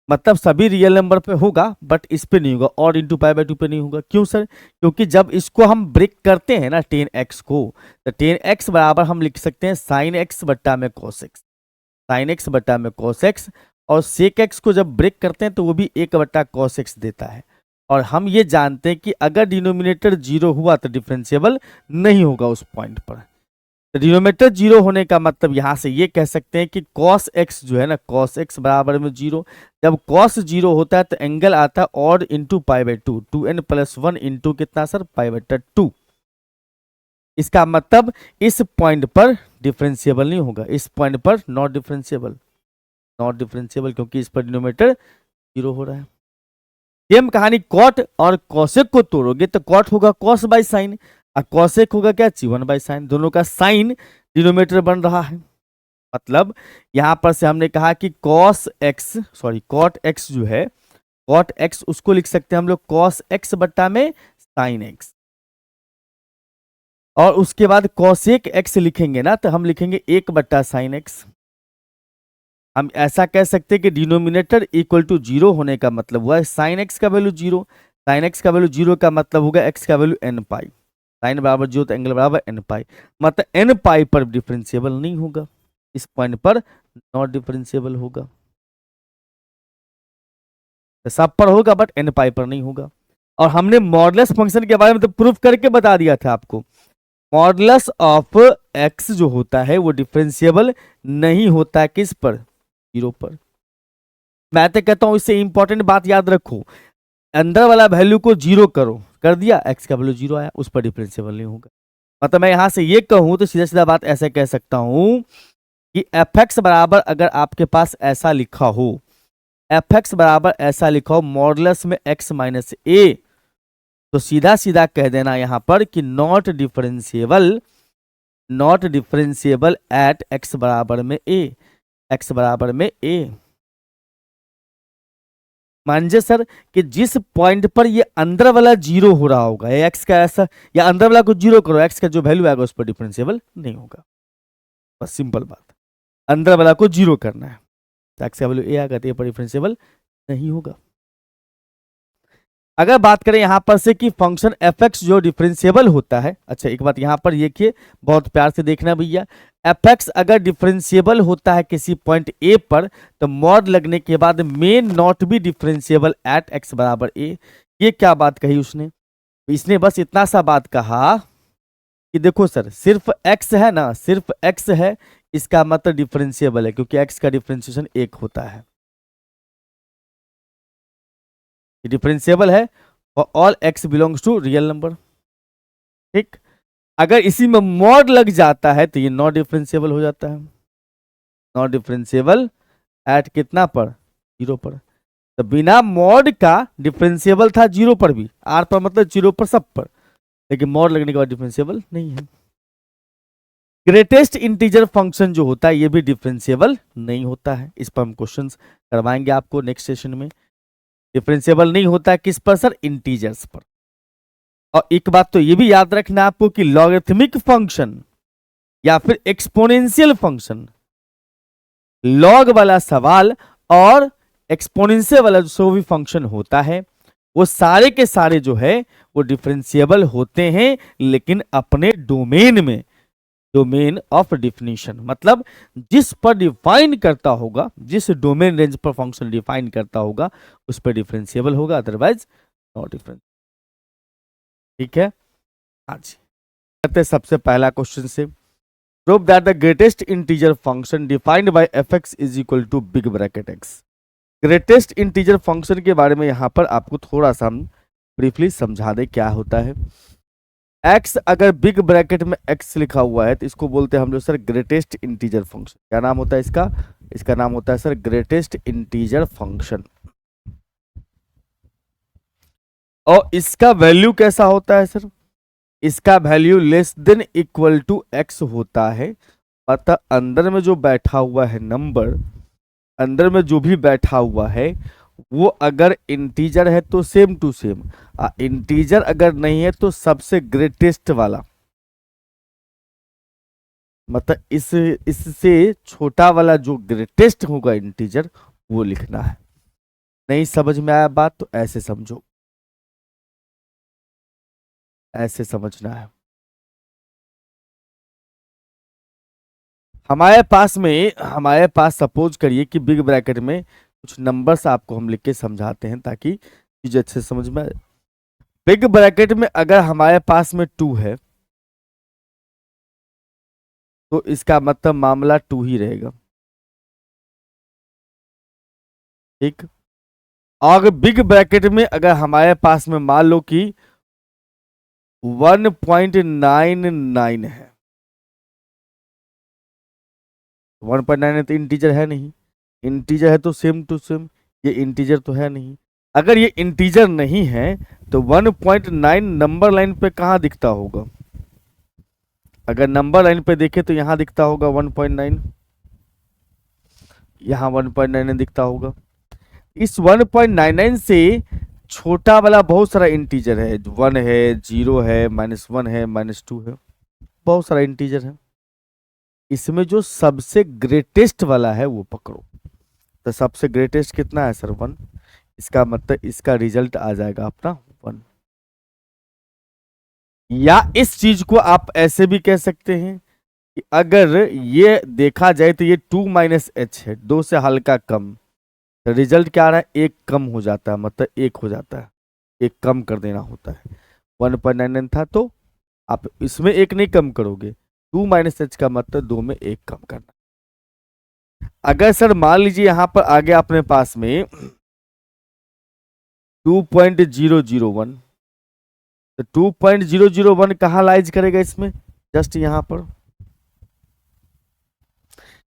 Speaker 1: मतलब सभी रियल नंबर पे होगा, बट इस पे नहीं होगा, और इंटू π/2 पे नहीं होगा। क्यों सर? क्योंकि जब इसको हम ब्रेक करते हैं ना टेन एक्स को, तो टेन एक्स बराबर हम लिख सकते हैं साइन एक्स बट्टा में कॉस एक्स, साइन एक्स बट्टा में कॉस एक्स। और सेक एक्स को जब ब्रेक करते हैं तो वो भी 1/cos x देता है। और हम ये जानते हैं कि अगर डिनोमिनेटर 0 हुआ तो डिफरेंशिएबल नहीं होगा उस पॉइंट पर। तो डिनोमिनेटर 0 होने का मतलब यहां से ये कह सकते हैं कि cos x जो है ना, cos x बराबर में 0। जब cos 0 होता है तो एंगल आता है ऑड इंटू π/2, 2n+1 इंटू कितना सर? π/2। इसका मतलब इस पॉइंट पर डिफरेंशिएबल नहीं होगा, इस पॉइंट पर नॉट डिफरेंशिएबल, नॉट डिफरेंशिएबल, क्योंकि इस पर डिनोमिनेटर 0 हो रहा है। सेम कहानी कॉट और कॉसेक को तोड़ोगे तो कॉट होगा कॉस बाय साइन, और कॉसेक होगा क्या? c1 by sine. दोनों का साइन डिनोमिनेटर बन रहा है। मतलब यहां पर से हमने कहा कि cos x, sorry cot x जो है, कॉट x उसको लिख सकते हैं हम लोग cos x बट्टा में साइन x। और उसके बाद cosec x लिखेंगे ना, तो हम लिखेंगे 1/sin x। हम ऐसा कह सकते हैं कि डिनोमिनेटर इक्वल टू 0 होने का मतलब हुआ है साइन एक्स का वैल्यू 0, साइन एक्स का वैल्यू 0 का मतलब होगा एक्स का वैल्यू n पाई, साइन बराबर 0 तो एंगल बराबर n पाई, मतलब n पाई पर डिफरेंशिएबल नहीं होगा, इस पॉइंट पर नॉट डिफरेंशिएबल होगा। तो सब पर होगा बट n पाई पर नहीं होगा। और हमने मॉडुलस फंक्शन के बारे में तो प्रूफ करके बता दिया था आपको, मॉडुलस ऑफ x जो होता है वो डिफरेंशिएबल नहीं होता है किस पर? 0 पर। मैं तो कहता हूं इससे इंपॉर्टेंट बात याद रखो, अंदर वाला वैल्यू को 0 करो, कर दिया, x का वैल्यू 0 आया, उस पर डिफरेंशिएबल नहीं होगा। मतलब मैं यहां से ये कहूं तो सीधा सीधा बात ऐसे कह सकता हूं कि fx बराबर अगर आपके पास ऐसा लिखा हो, fx बराबर ऐसा लिखा हो मॉडुलस में x माइनस ए, तो सीधा सीधा कह देना यहां पर कि not differentiable, not differentiable at x बराबर में a, x बराबर में a। मानिए सर कि जिस पॉइंट पर ये अंदर वाला 0 हो रहा होगा, या एक्स का ऐसा, या अंदर वाला को 0 करो, एक्स का जो वैल्यू आएगा उस पर डिफरेंशिएबल नहीं होगा। बस सिंपल बात, अंदर वाला को 0 करना है, तो एक्स का वैल्यू ए आएगा, तो ए पर डिफरेंशिएबल नहीं होगा। अगर बात करें यहां पर से कि फंक्शन एफ एक्स जो डिफरेंशिएबल होता है, अच्छा एक बात यहां पर देखिए, बहुत प्यार से देखना भैया, एफ एक्स अगर डिफरेंशिएबल होता है किसी पॉइंट ए पर, तो मॉड लगने के बाद may not be differentiable at x बराबर ए। ये क्या बात कही उसने? इसने बस इतना सा बात कहा कि देखो सर सिर्फ एक्स है ना, सिर्फ एक्स है, इसका मतलब डिफरेंशिएबल है, क्योंकि एक्स का डिफरेंशिएशन 1 होता है, डिफरेंशिएबल है और all x belongs to real number. ठीक, अगर इसी में मॉड लग जाता है तो ये नॉट डिफरेंशिएबल हो जाता है, नॉट डिफरेंशिएबल एट कितना पर? 0 पर। तो बिना मॉड का डिफरेंशिएबल था 0 पर भी, आर पर मतलब 0 पर सब पर, लेकिन मॉड लगने के बाद डिफरेंशिएबल नहीं है। ग्रेटेस्ट इंटीजर फंक्शन जो होता है ये भी डिफरेंशिएबल नहीं होता है, इस पर हम क्वेश्चंस करवाएंगे आपको नेक्स्ट सेशन में। डिफरेंशिएबल नहीं होता है किस पर सर? इंटीजर्स पर। और एक बात तो ये भी याद रखना आपको कि लॉगरिथमिक फंक्शन या फिर एक्सपोनेंशियल फंक्शन, लॉग वाला सवाल और एक्सपोनेंशियल वाला जो भी फंक्शन होता है, वो सारे के सारे जो है वो डिफरेंशिएबल होते हैं, लेकिन अपने डोमेन में, डोमेन ऑफ डिफिनीशन, मतलब जिस पर डिफाइन करता होगा, जिस डोमेन रेंज पर फंक्शन डिफाइन करता होगा उस पर डिफरेंशिएबल होगा, अदरवाइज नॉट डिफरेंस। ठीक है, हाँ जी। सबसे पहला क्वेश्चन से prove that the greatest integer function defined by fx is equal to big bracket x। Greatest integer function के बारे में यहां पर आपको थोड़ा सा हम ब्रीफली समझा दें क्या होता है। x अगर बिग ब्रैकेट में x लिखा हुआ है तो इसको बोलते हैं हम लोग सर ग्रेटेस्ट इंटीजर फंक्शन। क्या नाम होता है इसका? इसका नाम होता है सर ग्रेटेस्ट इंटीजर फंक्शन। और इसका वैल्यू कैसा होता है सर? इसका value less than equal to x होता है। अतः अंदर में जो बैठा हुआ है नंबर, अंदर में जो भी बैठा हुआ है वो अगर इंटीजर है तो सेम टू सेम, इंटीजर अगर नहीं है तो सबसे ग्रेटेस्ट वाला, मतलब इससे छोटा वाला जो ग्रेटेस्ट होगा इंटीजर वो लिखना है। नहीं समझ में आया बात तो ऐसे समझो, ऐसे समझना है। हमारे पास सपोज करिए कि बिग ब्रैकेट में कुछ नंबर्स आपको हम लिख के समझाते हैं ताकि चीजें अच्छे से समझ में आए। बिग ब्रैकेट में अगर हमारे पास में 2 है तो इसका मतलब मामला 2 ही रहेगा, ठीक। और बिग ब्रैकेट में अगर हमारे पास में मान लो कि 1.99 है, 1.9 तो इंटीजर है नहीं, इंटीजर है तो सेम टू सेम, ये इंटीजर तो है नहीं। अगर ये इंटीजर नहीं है तो 1.9 नंबर लाइन पे कहाँ दिखता होगा? अगर नंबर लाइन पे देखे तो यहां दिखता होगा 1.9, यहां 1.99 दिखता होगा। इस 1.99 से छोटा वाला बहुत सारा इंटीजर है, 1 है, 0 है, -1 है, -2 है, बहुत सारा इंटीजर है। इसमें जो सबसे ग्रेटेस्ट वाला है वो पकड़ो। तो सबसे ग्रेटेस्ट कितना है सर? 1। इसका मतलब इसका रिजल्ट आ जाएगा अपना 1। या इस चीज को आप ऐसे भी कह सकते हैं कि अगर ये देखा जाए तो ये 2 - h है, 2 से हल्का कम, तो रिजल्ट क्या आ रहा है? 1 कम हो जाता है, मतलब 1 हो जाता है, 1 कम कर देना होता है। 1.99 था तो आप इसमें 1 नहीं कम करोगे, 2 - h का मतलब 2 में 1 कम करना। अगर सर मान लीजिए यहां पर आ गया अपने पास में 2.001, तो 2.001 कहाँ लाइज करेगा इसमें? जस्ट यहां पर।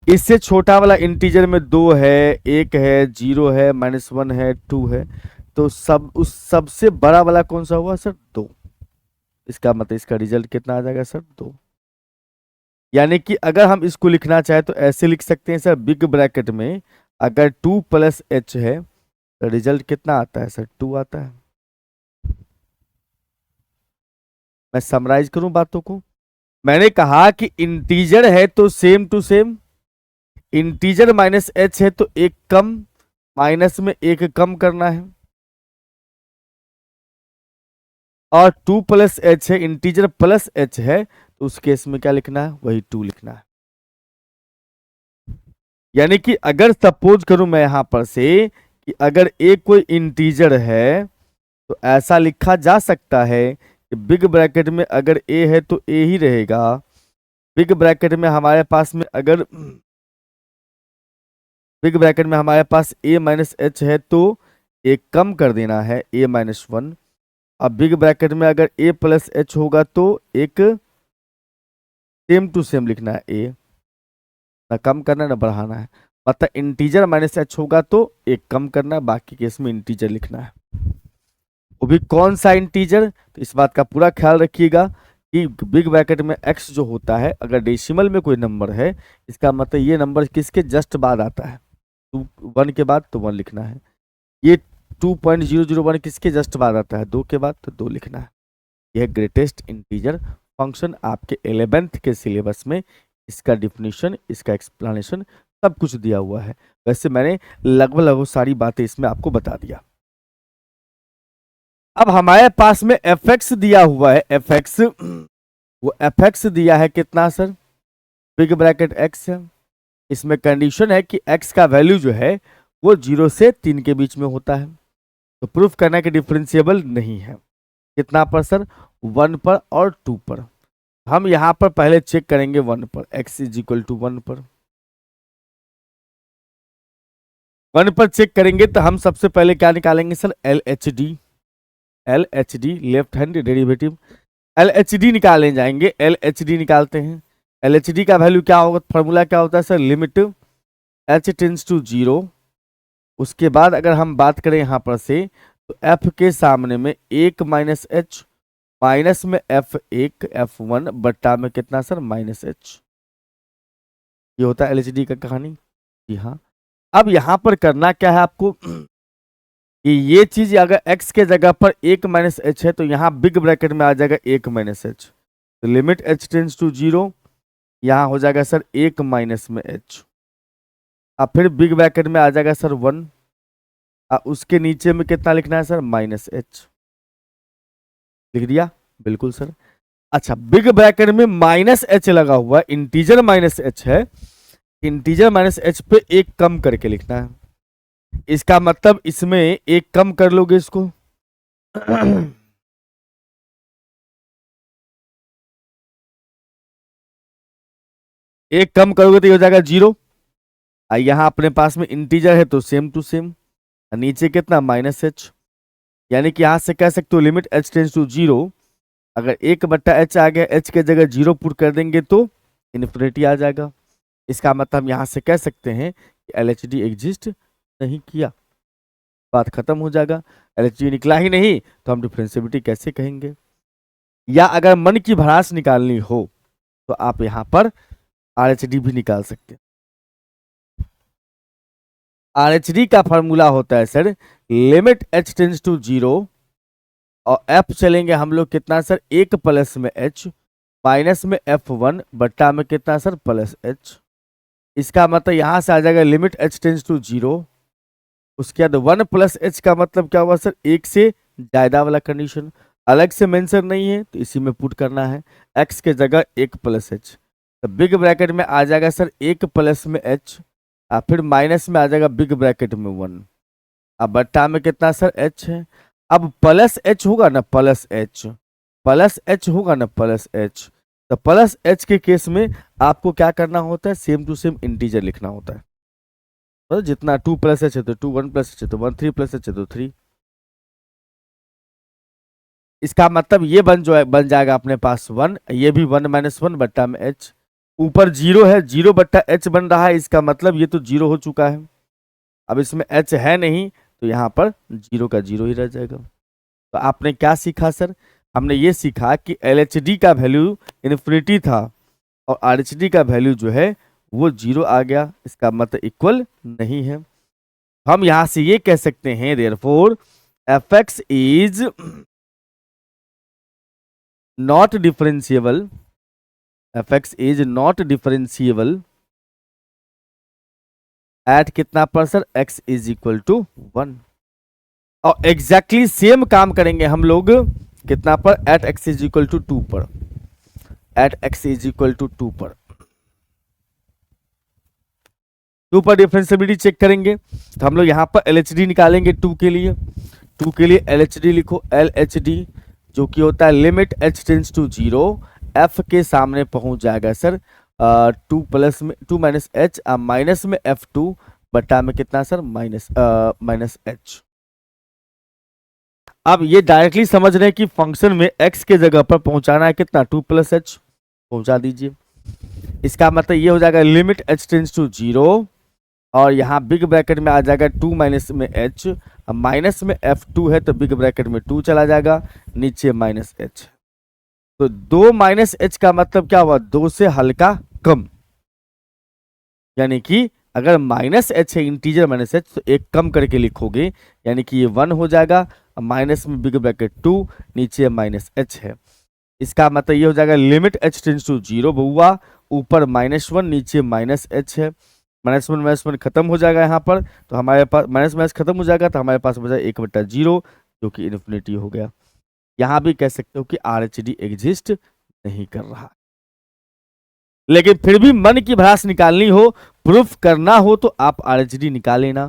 Speaker 1: इससे छोटा वाला इंटीजर में 2 है, 1 है, 0 है, -1 है, 2 है, तो उस सबसे बड़ा वाला कौन सा हुआ सर? 2। इसका मतलब इसका रिजल्ट कितना आ जाएगा सर? 2। यानी कि अगर हम इसको लिखना चाहे तो ऐसे लिख सकते हैं सर, बिग ब्रैकेट में अगर 2 + h है तो रिजल्ट कितना आता है सर? 2 आता है। मैं समराइज करूं बातों को। मैंने कहा कि इंटीजर है तो same to same, integer -h है तो 1 कम, माइनस में 1 कम करना है। और 2 + h है, इंटीजर प्लस h है, तो उस केस में क्या लिखना है? वही 2 लिखना है। यानी कि अगर सपोज करूं मैं यहां पर से कि अगर एक कोई इंटीजर है तो ऐसा लिखा जा सकता है कि बिग ब्रैकेट में अगर a है तो a ही रहेगा। बिग ब्रैकेट में हमारे पास में अगर बिग ब्रैकेट में हमारे पास a - h है तो 1 कम कर देना है, a - 1। अब बिग ब्रैकेट में अगर a + h होगा तो एक सेम टू सेम लिखना है, a ना कम करना ना बढ़ाना है। मतलब इंटीजर -h होगा तो 1 कम करना है, बाकी केस में इंटीजर लिखना है। वो भी कौन सा इंटीजर? तो इस बात का पूरा ख्याल रखिएगा कि बिग ब्रैकेट में x जो होता है अगर डेसिमल में कोई नंबर है, इसका मतलब ये नंबर किसके जस्ट बाद आता है? 1 के बाद तो 1 लिखना है। ये 2.001 किसके जस्ट बाद आता है? 2 के बाद, तो 2 लिखना है। यह ग्रेटेस्ट इंटीजर फंक्शन आपके 11th के सिलेबस में इसका डिफिनीशन, इसका एक्सप्लेनेशन सब कुछ दिया हुआ है। वैसे मैंने लगभग सारी बातें इसमें आपको बता दिया। अब हमारे पास में fx दिया हुआ है, fx, वो fx दिया है कितना सर? बिग ब्रैकेट x है। इसमें कंडीशन है कि x का वैल्यू जो है वो 0 से 3 के बीच में होता है, तो प्रूफ करना कि डिफरेंशिएबल नहीं है। कितना पर सर? 1 पर और 2 पर। हम यहाँ पर पहले चेक करेंगे 1 पर, x इज इक्वल टू 1 पर। 1 पर चेक करेंगे तो हम सबसे पहले क्या निकालेंगे sir, LHD। LHD left hand derivative, LHD निकालने जाएंगे। LHD निकालते हैं। LHD का वैल्यू क्या होगा, फॉर्मूला क्या होता है sir, limit h tends to 0। उसके बाद अगर हम बात करें यहाँ पर से, तो f के सामने में 1 माइनस h, माइनस में f1 f1 बट्टा में कितना सर, माइनस h। ये होता है LHD का कहानी। जी हाँ। अब यहाँ पर करना क्या है आपको कि ये चीज अगर x के जगह पर 1 माइनस h है तो यहाँ बिग ब्रैकेट में आ जाएगा 1 माइनस h। तो लिमिट h टेंड्स टू 0, यहाँ हो जाएगा सर 1 माइनस में h। अब फिर बिग ब्रैकेट में आ जाएगा सर 1, उसके नीचे में कितना लिखना है सर, माइनस h। लिख दिया, बिल्कुल सर। अच्छा, बिग ब्रैकेट में माइनस h लगा हुआ है, इंटीजर माइनस h है, इंटीजर माइनस h पे एक कम करके लिखना है। इसका मतलब इसमें एक कम कर लोगे इसको एक कम करोगे तो ये हो जाएगा 0। यहाँ अपने पास में इंटीजर है तो सेम टू सेम, नीचे कितना, माइनस h। यानी कि यहां से कह सकते हो लिमिट h टेंड्स टू 0, अगर 1/h आ गया, h के जगह 0 पुट कर देंगे तो इन्फिनिटी आ जाएगा। इसका मतलब हम यहां से कह सकते हैं कि LHD एग्जिस्ट नहीं किया, बात खत्म हो जाएगा। LHD निकला ही नहीं तो हम डिफरेंशिएबिलिटी कैसे कहेंगे। या अगर मन की भड़ास निकालनी हो तो आप यहां पर RHD भी निकाल सकते हैं। RHD का फॉर्मूला होता है sir limit h tends to 0 और f चलेंगे हम लोग कितना सर, 1 प्लस में h, माइनस में f1 बट्टा में कितना सर, प्लस h। इसका मतलब यहां से आ जाएगा लिमिट h टेंड्स टू 0। उसके बाद 1 प्लस h का मतलब क्या हुआ सर, 1 से ज्यादा वाला कंडीशन, अलग से मेंशन नहीं है तो इसी में पुट करना है, x के जगह 1 प्लस h। तो बिग ब्रैकेट में आ जाएगा सर 1 प्लस में h, फिर माइनस में आ जाएगा बिग ब्रैकेट में 1, अब बट्टा में कितना सर h है। अब प्लस h होगा ना, प्लस h, प्लस h होगा ना, प्लस h। तो प्लस h के केस में आपको क्या करना होता है, सेम टू सेम इंटीजर लिखना होता है। तो जितना 2 प्लस h है तो 2, 1 प्लस h है तो 1, 3 प्लस h है तो 3। इसका मतलब ये बन जाएगा अपने पास 1, ये भी 1 माइनस 1 बट्टा में h, ऊपर 0 है, 0 बट्टा h बन रहा है, इसका मतलब ये तो 0 हो चुका है। अब इसमें h है नहीं तो यहाँ पर 0 का 0 ही रह जाएगा। तो आपने क्या सीखा सर, हमने ये सीखा कि LHD का वैल्यू इन्फिनिटी था और RHD का वैल्यू जो है वो 0 आ गया, इसका मतलब इक्वल नहीं है। हम यहां से ये कह सकते हैं therefore fx is not differentiable, fx is not differentiable at कितना पर sir, x is equal to 1। और एग्जैक्टली सेम काम करेंगे हम लोग कितना पर, at x is equal to 2 पर, at x is equal to 2 पर। 2 पर डिफरेंशिएबिलिटी चेक करेंगे तो हम लोग यहाँ पर LHD निकालेंगे 2 के लिए। 2 के लिए LHD लिखो, LHD जो कि होता है limit h tends to 0, f के सामने पहुंच जाएगा सर 2 प्लस में 2 माइनस h, माइनस में f2 बट्टा में कितना सर, माइनस h। अब ये डायरेक्टली समझ रहे हैं कि फंक्शन में x के जगह पर पहुंचाना है कितना, 2 प्लस h, पहुंचा दीजिए। इसका मतलब ये हो जाएगा लिमिट h टेंड्स टू 0 और यहाँ बिग ब्रैकेट में आ जाएगा 2 माइनस में h, माइनस में f2 है तो बिग ब्रैकेट में 2 चला जाएगा, नीचे माइनस h। तो 2 माइनस h का मतलब क्या हुआ, 2 से हल्का कम, यानी कि अगर माइनस h है इंटीजर माइनस h तो एक कम करके लिखोगे, यानी कि ये 1 हो जाएगा, माइनस में बिग ब्रैकेट 2, नीचे माइनस h है। इसका मतलब ये हो जाएगा लिमिट h टेंड्स टू 0 हुआ, ऊपर -1 नीचे माइनस h है, -1 खत्म हो जाएगा यहाँ पर, तो हमारे पास माइनस खत्म हो जाएगा तो हमारे पास बचा 1/0 जो कि इन्फिनिटी हो गया। यहाँ भी कह सकते हो कि RHD एग्जिस्ट नहीं कर रहा, लेकिन फिर भी मन की भड़ास निकालनी हो, प्रूफ करना हो तो आप RHD निकाल लेना,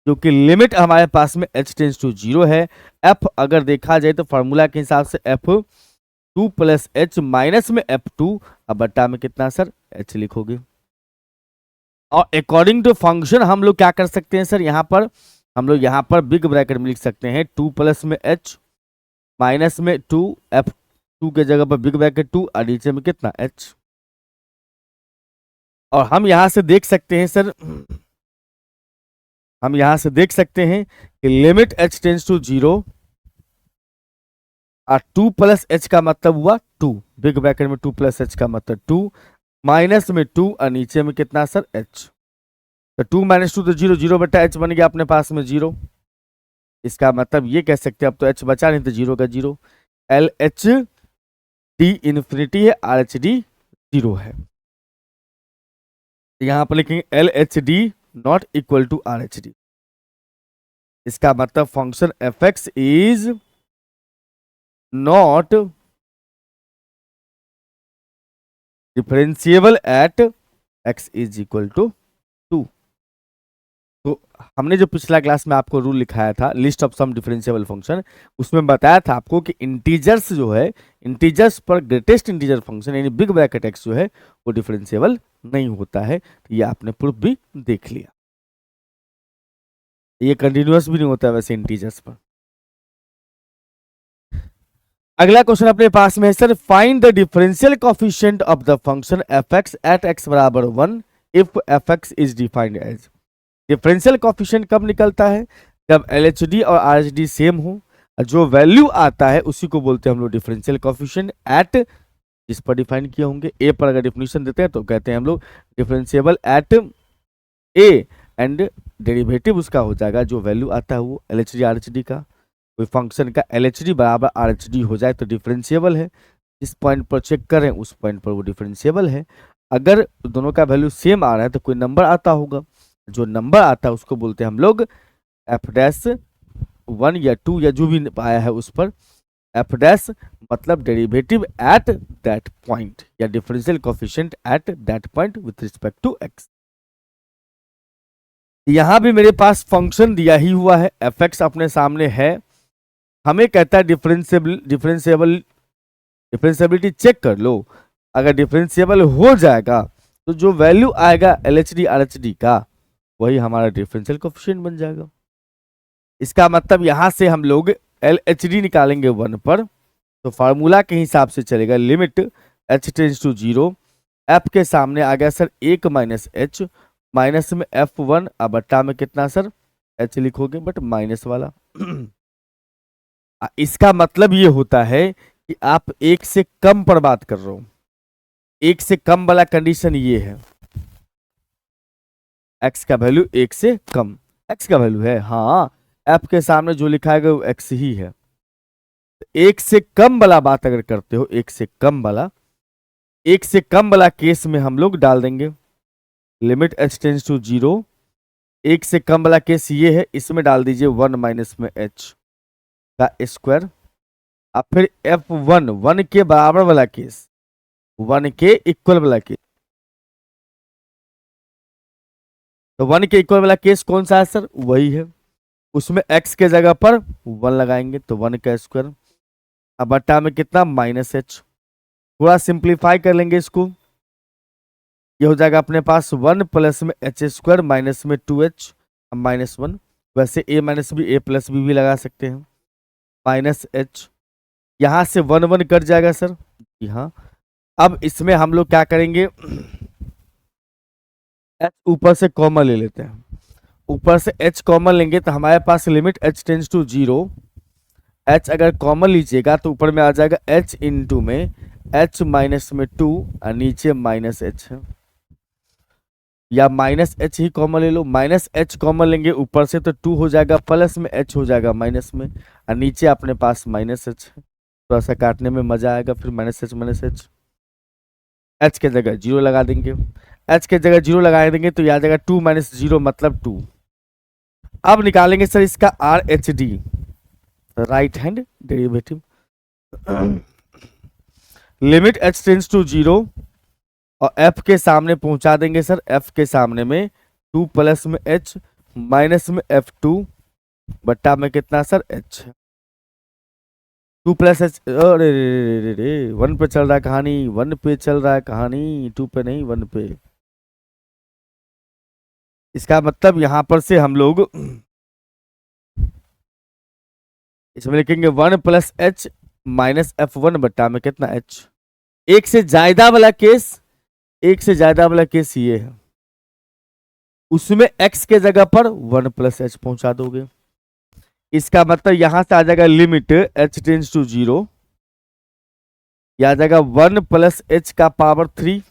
Speaker 1: क्योंकि लिमिट हमारे पास में h टेंड्स टू 0 है। f अगर देखा जाए तो फॉर्मूला के हिसाब से f 2 प्लस एच माइनस में F2 अब बट्टा में कितना सर H लिखोगे। और अकॉर्डिंग टू फंक्शन हम लोग क्या कर सकते हैं सर, यहाँ पर हम लोग यहाँ पर बिग ब्रैकेट में लिख सकते हैं 2 प्लस में H माइनस में 2 F2 के जगह पर बिग ब्रैकेट 2 और नीचे में कितना H। और हम यहां से देख सकते हैं सर, हम यहां से देख सकते हैं कि लिमिट H टेंस टू 0 और 2 प्लस H का मतलब हुआ 2, बिग ब्रैकेट में 2 प्लस H का मतलब 2 माइनस में 2 और नीचे में कितना सर H। तो 2 माइनस 2 तो 0, 0 बटा H बन गया अपने पास में 0। इसका मतलब ये कह सकते हैं अब तो H बचा नहीं तो 0 का 0। एल एच डी इन्फिनिटी है, आर एच डी 0 है। यहां पर लिखेंगे L H D not equal to R H D. इसका मतलब function F x is not differentiable at x is equal to 2। तो हमने जो पिछला क्लास में आपको रूल लिखाया था list of some differentiable function, उसमें बताया था आपको कि इंटीजर्स जो है, इंटीजर्स पर ग्रेटेस्ट इंटीजर फंक्शन यानी बिग ब्रैकेट एक्स जो है वो डिफरेंशिएबल नहीं होता है। तो ये आपने प्रूफ भी देख लिया। ये कंटिन्यूअस भी नहीं होता है वैसे इंटीजर्स पर। अगला क्वेश्चन अपने पास में है sir, find the differential coefficient of the function F x at x बराबर 1 if f x is defined as. Differential coefficient कब निकलता है, जब एलएचडी और आरएचडी सेम हो, जो वैल्यू आता है उसी को बोलते हैं हम लोग डिफरेंशियल कोएफिशिएंट एट, जिस पर डिफाइन किए होंगे। ए पर अगर डिफिनेशन देते हैं तो कहते हैं हम लोग differentiable at A and derivative उसका हो जाएगा जो वैल्यू आता है वो एलएचडी आरएचडी का। कोई फंक्शन का एलएचडी बराबर आरएचडी हो जाए तो डिफरेंशिएबल है। जिस पॉइंट पर चेक करें उस पॉइंट पर वो डिफरेंशिएबल है। अगर दोनों का वैल्यू सेम आ रहा है तो कोई नंबर आता होगा, जो नंबर आता है उसको बोलते हैं हम लोग एफ डैश 1 या 2 या जो भी आया है उस पर एफ डैश मतलब डेरिवेटिव एट दैट पॉइंट या differential coefficient at that point with respect to x. यहां भी मेरे पास फंक्शन दिया ही हुआ है, एफ एक्स अपने सामने है। हमें कहता है डिफरेंशिएबिलिटी चेक कर लो। अगर डिफरेंशिएबल हो जाएगा तो जो वैल्यू आएगा एलएचडी आरएचडी का वही हमारा डिफरेंशियल कोएफिशिएंट बन जाएगा। इसका मतलब यहां से हम लोग एलएचडी निकालेंगे 1 पर, तो फार्मूला के हिसाब से चलेगा limit H tends to 0, f के सामने आ गया सर 1 माइनस एच माइनस में F1 अब बट्टा में कितना सर H लिखोगे बट माइनस वाला। इसका मतलब ये होता है कि आप एक से कम पर बात कर रहे हो। एक से कम वाला कंडीशन ये है, x का वैल्यू एक से कम, x का वैल्यू है हाँ, f के सामने जो लिखा है वो x ही है। एक से कम वाला बात अगर करते हो, एक से कम वाला केस में हम लोग डाल देंगे लिमिट h टेंस टू 0। एक से कम वाला केस ये है, इसमें डाल दीजिए 1 माइनस में h का स्क्वायर। अब फिर F1 1 के बराबर वाला केस, 1 के इक्वल वाला केस, तो 1 के इक्वल वाला केस कौन सा है सर, वही है। उसमें x के जगह पर 1 लगाएंगे तो 1 का स्क्वायर अब बट्टा में कितना माइनस h। थोड़ा सिंप्लीफाई कर लेंगे इसको, ये हो जाएगा अपने पास 1 प्लस में एच स्क्वायर माइनस में 2h माइनस 1। वैसे a minus b a plus b भी लगा सकते हैं, माइनस h। यहां से 1 1 कट जाएगा सर जी हाँ। अब इसमें हम लोग क्या करेंगे, h ऊपर से कॉमन ले लेते हैं। ऊपर से h कॉमन लेंगे तो हमारे पास limit h tends to 0, h अगर कॉमन लीजिएगा तो ऊपर में आ जाएगा h इंटू में h माइनस में 2 और नीचे माइनस h है, या माइनस h ही कॉमन ले लो। माइनस h कॉमन लेंगे ऊपर से तो 2 हो जाएगा, प्लस में h हो जाएगा माइनस में, और नीचे अपने पास माइनस h है। थोड़ा सा काटने में मजा आएगा। फिर माइनस h h के जगह 0 लगा देंगे, h के जगह 0 लगा देंगे तो यह आ जाएगा 2 माइनस 0 मतलब 2। अब निकालेंगे सर इसका R H D, right hand derivative. Limit h tends to 0 और f के सामने पहुंचा देंगे सर, f के सामने में 2 प्लस में h माइनस में F2 बट्टा में कितना sir h। Two plus H, अरे रे रे, वन पे चल रहा है कहानी, वन पे चल रहा है कहानी, टू पे नहीं, वन पे। इसका मतलब यहां पर से हम लोग इसमें लिखेंगे one plus H minus F one बट्टा में कितना एच। एक से ज्यादा वाला केस, एक से ज्यादा वाला केस ये है, उसमें x के जगह पर वन प्लस एच पहुंचा दोगे। इसका मतलब यहां से आ जाएगा limit h tends to zero, यह आ जाएगा वन प्लस एच का पावर थ्री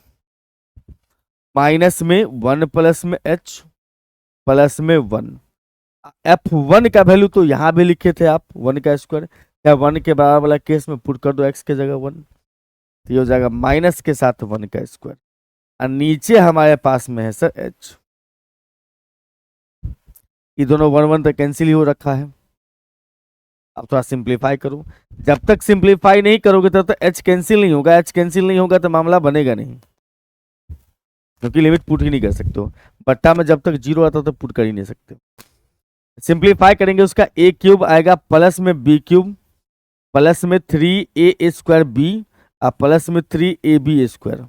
Speaker 1: माइनस में वन प्लस में एच प्लस में वन। एफ वन का वैल्यू तो यहां भी लिखे थे आप, वन का स्क्वायर, या वन के बराबर वाला केस में पुट कर दो x के जगह वन, तो ये हो जाएगा माइनस के साथ वन का स्क्वायर, और नीचे हमारे पास में है सर h। ये दोनों वन वन तक कैंसिल ही हो रखा है। अब थोड़ा सिंप्लीफाई करो, जब तक सिंप्लीफाई नहीं करोगे तब तक h कैंसिल नहीं होगा, h कैंसिल नहीं होगा तो मामला बनेगा नहीं, क्योंकि लिमिट पुट ही नहीं कर सकते हो। बट्टा में जब तक जीरो आता तब पुट कर ही नहीं सकते। सिंप्लीफाई करेंगे, उसका a क्यूब आएगा प्लस में b क्यूब प्लस में थ्री ए स्क्वायर बी और प्लस में three a b square,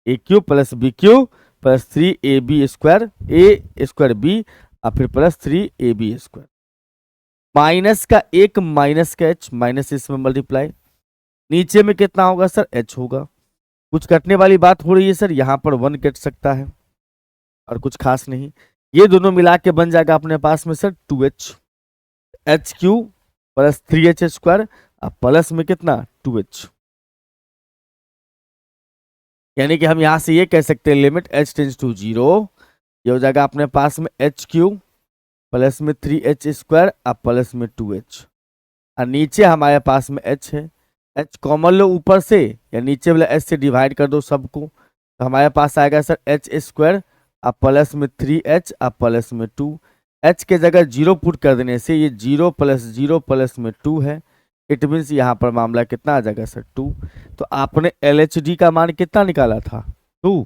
Speaker 1: a cube plus b cube plus three a b square a square b और फिर plus three a b square. Minus का एक minus का H, minus इसमें multiply, नीचे में कितना होगा सर एच होगा। कुछ कटने वाली बात हो रही है सर, यहां पर वन कट सकता है और कुछ खास नहीं। ये दोनों मिला के बन जाएगा अपने पास में sir two h, h cube plus three h square और प्लस में कितना टू एच। यानी कि हम यहां से ये कह सकते हैं limit H tends to zero, ये हो जाएगा अपने पास में एच क्यू प्लस में थ्री एच स्क्वायर और प्लस में टू एच, और नीचे हमारे पास में एच है। एच कॉमन लो ऊपर से, या नीचे वाला एच से डिवाइड कर दो सबको, तो हमारे पास आएगा सर एच स्क्वायर और प्लस में थ्री एच और प्लस में टू। एच के जगह जीरो पुट कर देने से ये जीरो प्लस में टू है, इट मीन्स यहाँ पर मामला कितना आ जाएगा सर टू। तो आपने एल एच डी का मान कितना निकाला था two,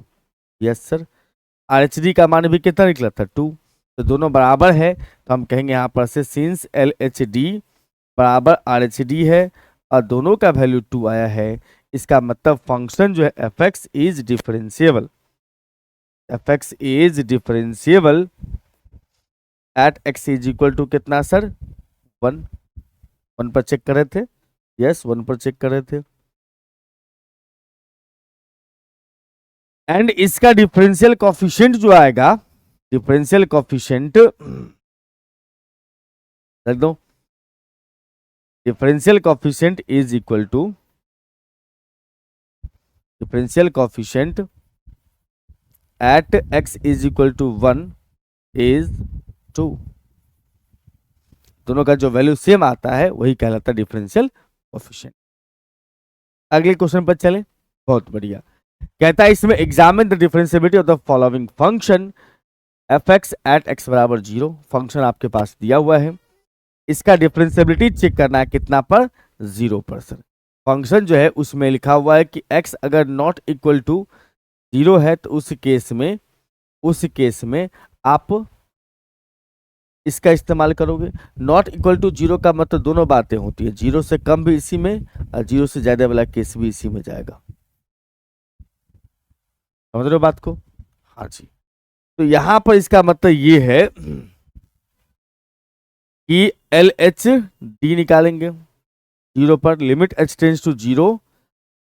Speaker 1: yes sir. R H D का मान भी कितना निकला था टू, तो दोनों बराबर है, तो हम कहेंगे यहाँ पर से सिंस एल एच डी बराबर आर एच डी है और दोनों का वैल्यू टू आया है, इसका मतलब फंक्शन जो है f x is differentiable, f x is differentiable at x is equal to कितना सर वन। वन पर चेक कर रहे थे, यस वन पर चेक कर रहे थे। एंड इसका डिफरेंशियल कॉफिशिएंट जो आएगा, डिफरेंशियल कॉफिशिएंट रख दो, differential coefficient is equal to differential coefficient at x is equal to one is two. दोनों का जो वैल्यू सेम आता है वही कहलाता है डिफरेंशियल कॉफिशिएंट। अगले क्वेश्चन पर चले, बहुत बढ़िया। कहता है इसमें examine the differentiability of the following function F x at x बराबर जीरो। फंक्शन आपके पास दिया हुआ है, इसका डिफरेंशिएबिलिटी चेक करना है कितना पर 0%। फंक्शन जो है उसमें लिखा हुआ है कि x अगर नॉट इक्वल टू जीरो है तो उस केस में आप इसका इस्तेमाल करोगे। नॉट इक्वल टू जीरो का मतलब दोनों बातें होती है, जीरो से कम भी इसी में और जीरो से ज्यादा वाला केस भी इसी में जाएगा। समझ रहे हो बात को? हाँ जी। तो यहां पर इसका मतलब ये है कि एल एच डी निकालेंगे जीरो पर, limit H tends to zero,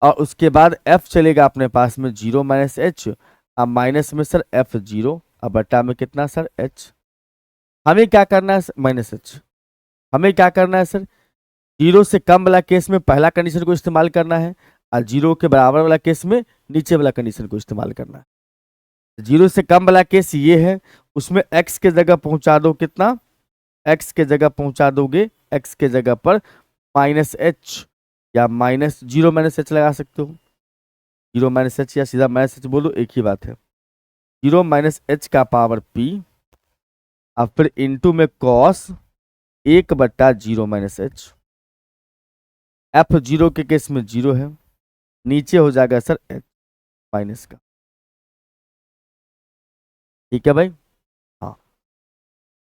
Speaker 1: और उसके बाद एफ चलेगा अपने पास में जीरो माइनस एच, अब माइनस में सर एफ जीरो, अब बट्टा में कितना सर एच। हमें क्या करना है माइनस एच, हमें क्या करना है सर जीरो से कम वाला केस में पहला कंडीशन को इस्तेमाल करना है और जीरो के बराबर वाला केस में नीचे वाला कंडीशन को इस्तेमाल करना है। जीरो से कम वाला केस ये है, उसमें एक्स के जगह पहुंचा दो कितना, एक्स के जगह पहुंचा दोगे एक्स के जगह पर माइनस एच, या माइनस जीरो माइनस एच लगा सकते हो, जीरो माइनस एच या सीधा माइनस एच बोलो एक ही बात है। जीरो माइनस एच का पावर पी और फिर इनटू में कॉस एक बट्टा zero minus H. F zero के केस में जीरो है, नीचे हो जाएगा सर एच माइनस का। ठीक है भाई, हाँ।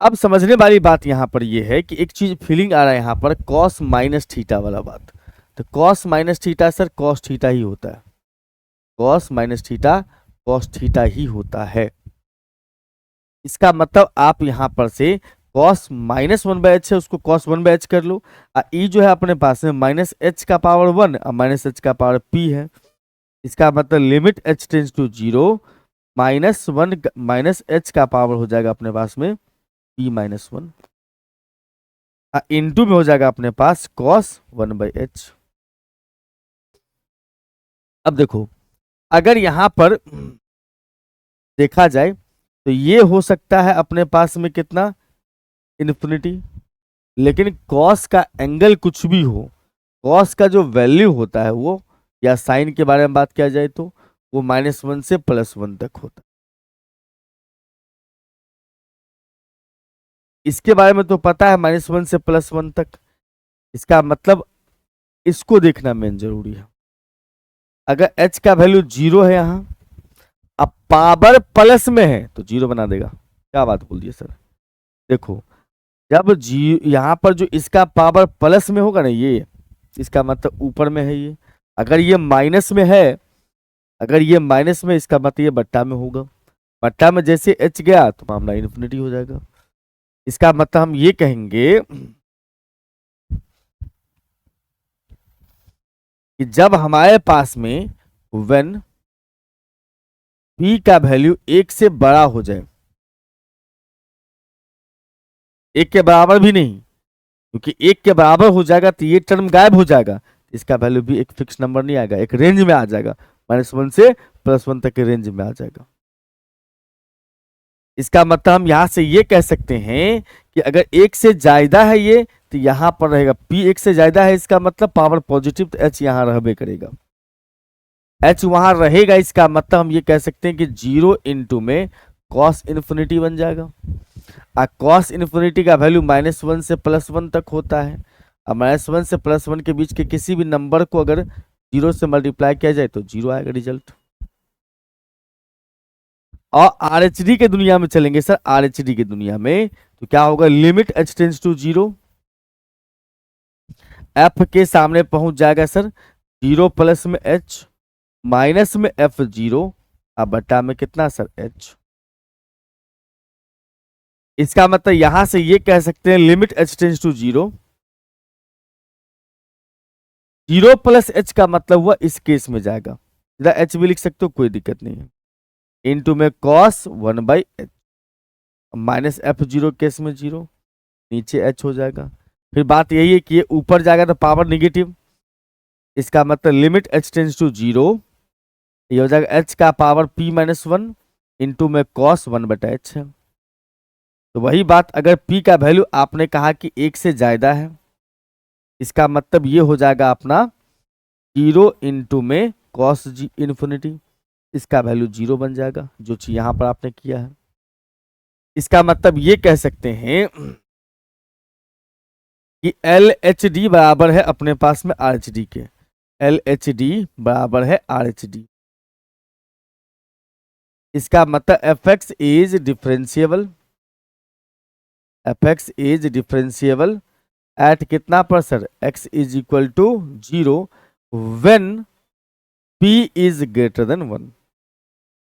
Speaker 1: अब समझने वाली बात यहाँ पर ये है कि एक चीज फीलिंग आ रहा है यहाँ पर कॉस माइनस थीटा वाला बात। तो cos minus theta sir cos theta ही होता है, cos minus theta cos theta ही होता है। इसका मतलब आप यहाँ पर से कॉस माइनस 1/h है उसको कॉस 1/h कर लो। ई जो है अपने पास में माइनस एच का पावर 1 और माइनस एच का पावर p है। इसका मतलब limit h tends to 0 -1 minus h का पावर हो जाएगा अपने पास में p-1 इंटू में हो जाएगा अपने पास कॉस 1/h। अब देखो अगर यहां पर देखा जाए तो ये हो सकता है अपने पास में कितना इन्फिनिटी, लेकिन कॉस का एंगल कुछ भी हो, कॉस का जो वैल्यू होता है वो, या साइन के बारे में बात किया जाए तो वो -1 से +1 तक होता है। इसके बारे में तो पता है -1 से +1 तक। इसका मतलब इसको देखना मेन जरूरी है। अगर h का वैल्यू 0 है यहां, अब पावर प्लस में है तो 0 बना देगा। क्या बात बोल दिए सर। देखो जब जी यहां पर जो इसका पावर प्लस में होगा ना, ये इसका मतलब ऊपर में है ये। अगर ये माइनस में है, अगर ये माइनस में, इसका मतलब ये बट्टा में होगा। बट्टा में जैसे h गया तो मामला इन्फिनिटी हो जाएगा। इसका मतलब हम ये कहेंगे कि जब हमारे पास में व्हेन p का वैल्यू 1 से बड़ा हो जाए, 1 के बराबर भी नहीं, क्योंकि 1 के बराबर हो जाएगा तो ये टर्म गायब हो जाएगा। इसका वैल्यू भी एक फिक्स नंबर नहीं आएगा, एक रेंज में आ जाएगा, -1 से +1 तक के रेंज में आ जाएगा। इसका मतलब हम यहां से ये कह सकते हैं कि अगर 1 से ज्यादा है ये तो यहां पर रहेगा p 1 से ज्यादा है, इसका मतलब पावर पॉजिटिव, तो h यहां रहबे करेगा, h वहां रहेगा। इसका मतलब हम ये कह सकते हैं कि 0 इंटू में कॉस इन्फिनिटी बन जाएगा। कॉस इन्फिनिटी का वैल्यू -1 से +1 तक होता है। अब -1 से +1 के बीच के किसी भी नंबर को अगर 0 से मल्टीप्लाई किया जाए तो 0 आएगा रिजल्ट। और आरएचडी के दुनिया में चलेंगे सर, आरएचडी की दुनिया में तो क्या होगा, limit h tends to 0, f के सामने पहुंच जाएगा सर 0 प्लस में h माइनस में f0 अब बट्टा में कितना सर h। इसका मतलब यहां से ये कह सकते हैं limit h tends to 0, 0 plus h का मतलब हुआ इस केस में जाएगा, इधर h भी लिख सकते हो कोई दिक्कत नहीं है, इंटू में cos 1/h minus f0 case में 0, नीचे h हो जाएगा। फिर बात यही है कि ये ऊपर जाएगा तो पावर निगेटिव, इसका मतलब लिमिट h टेंस टू 0, ये हो जाएगा h का पावर p-1 इंटू में cos 1/h है। तो वही बात, अगर p का वैल्यू आपने कहा कि 1 से ज्यादा है, इसका मतलब ये हो जाएगा अपना 0 इंटू में cos इन्फिनिटी, इसका वैल्यू 0 बन जाएगा, जो चीज यहां पर आपने किया है। इसका मतलब ये कह सकते हैं कि LHD बराबर है अपने पास में RHD के, LHD बराबर है RHD। इसका मतलब fx is differentiable, fx is differentiable at कितना पर sir, x is equal to 0 when p is greater than 1।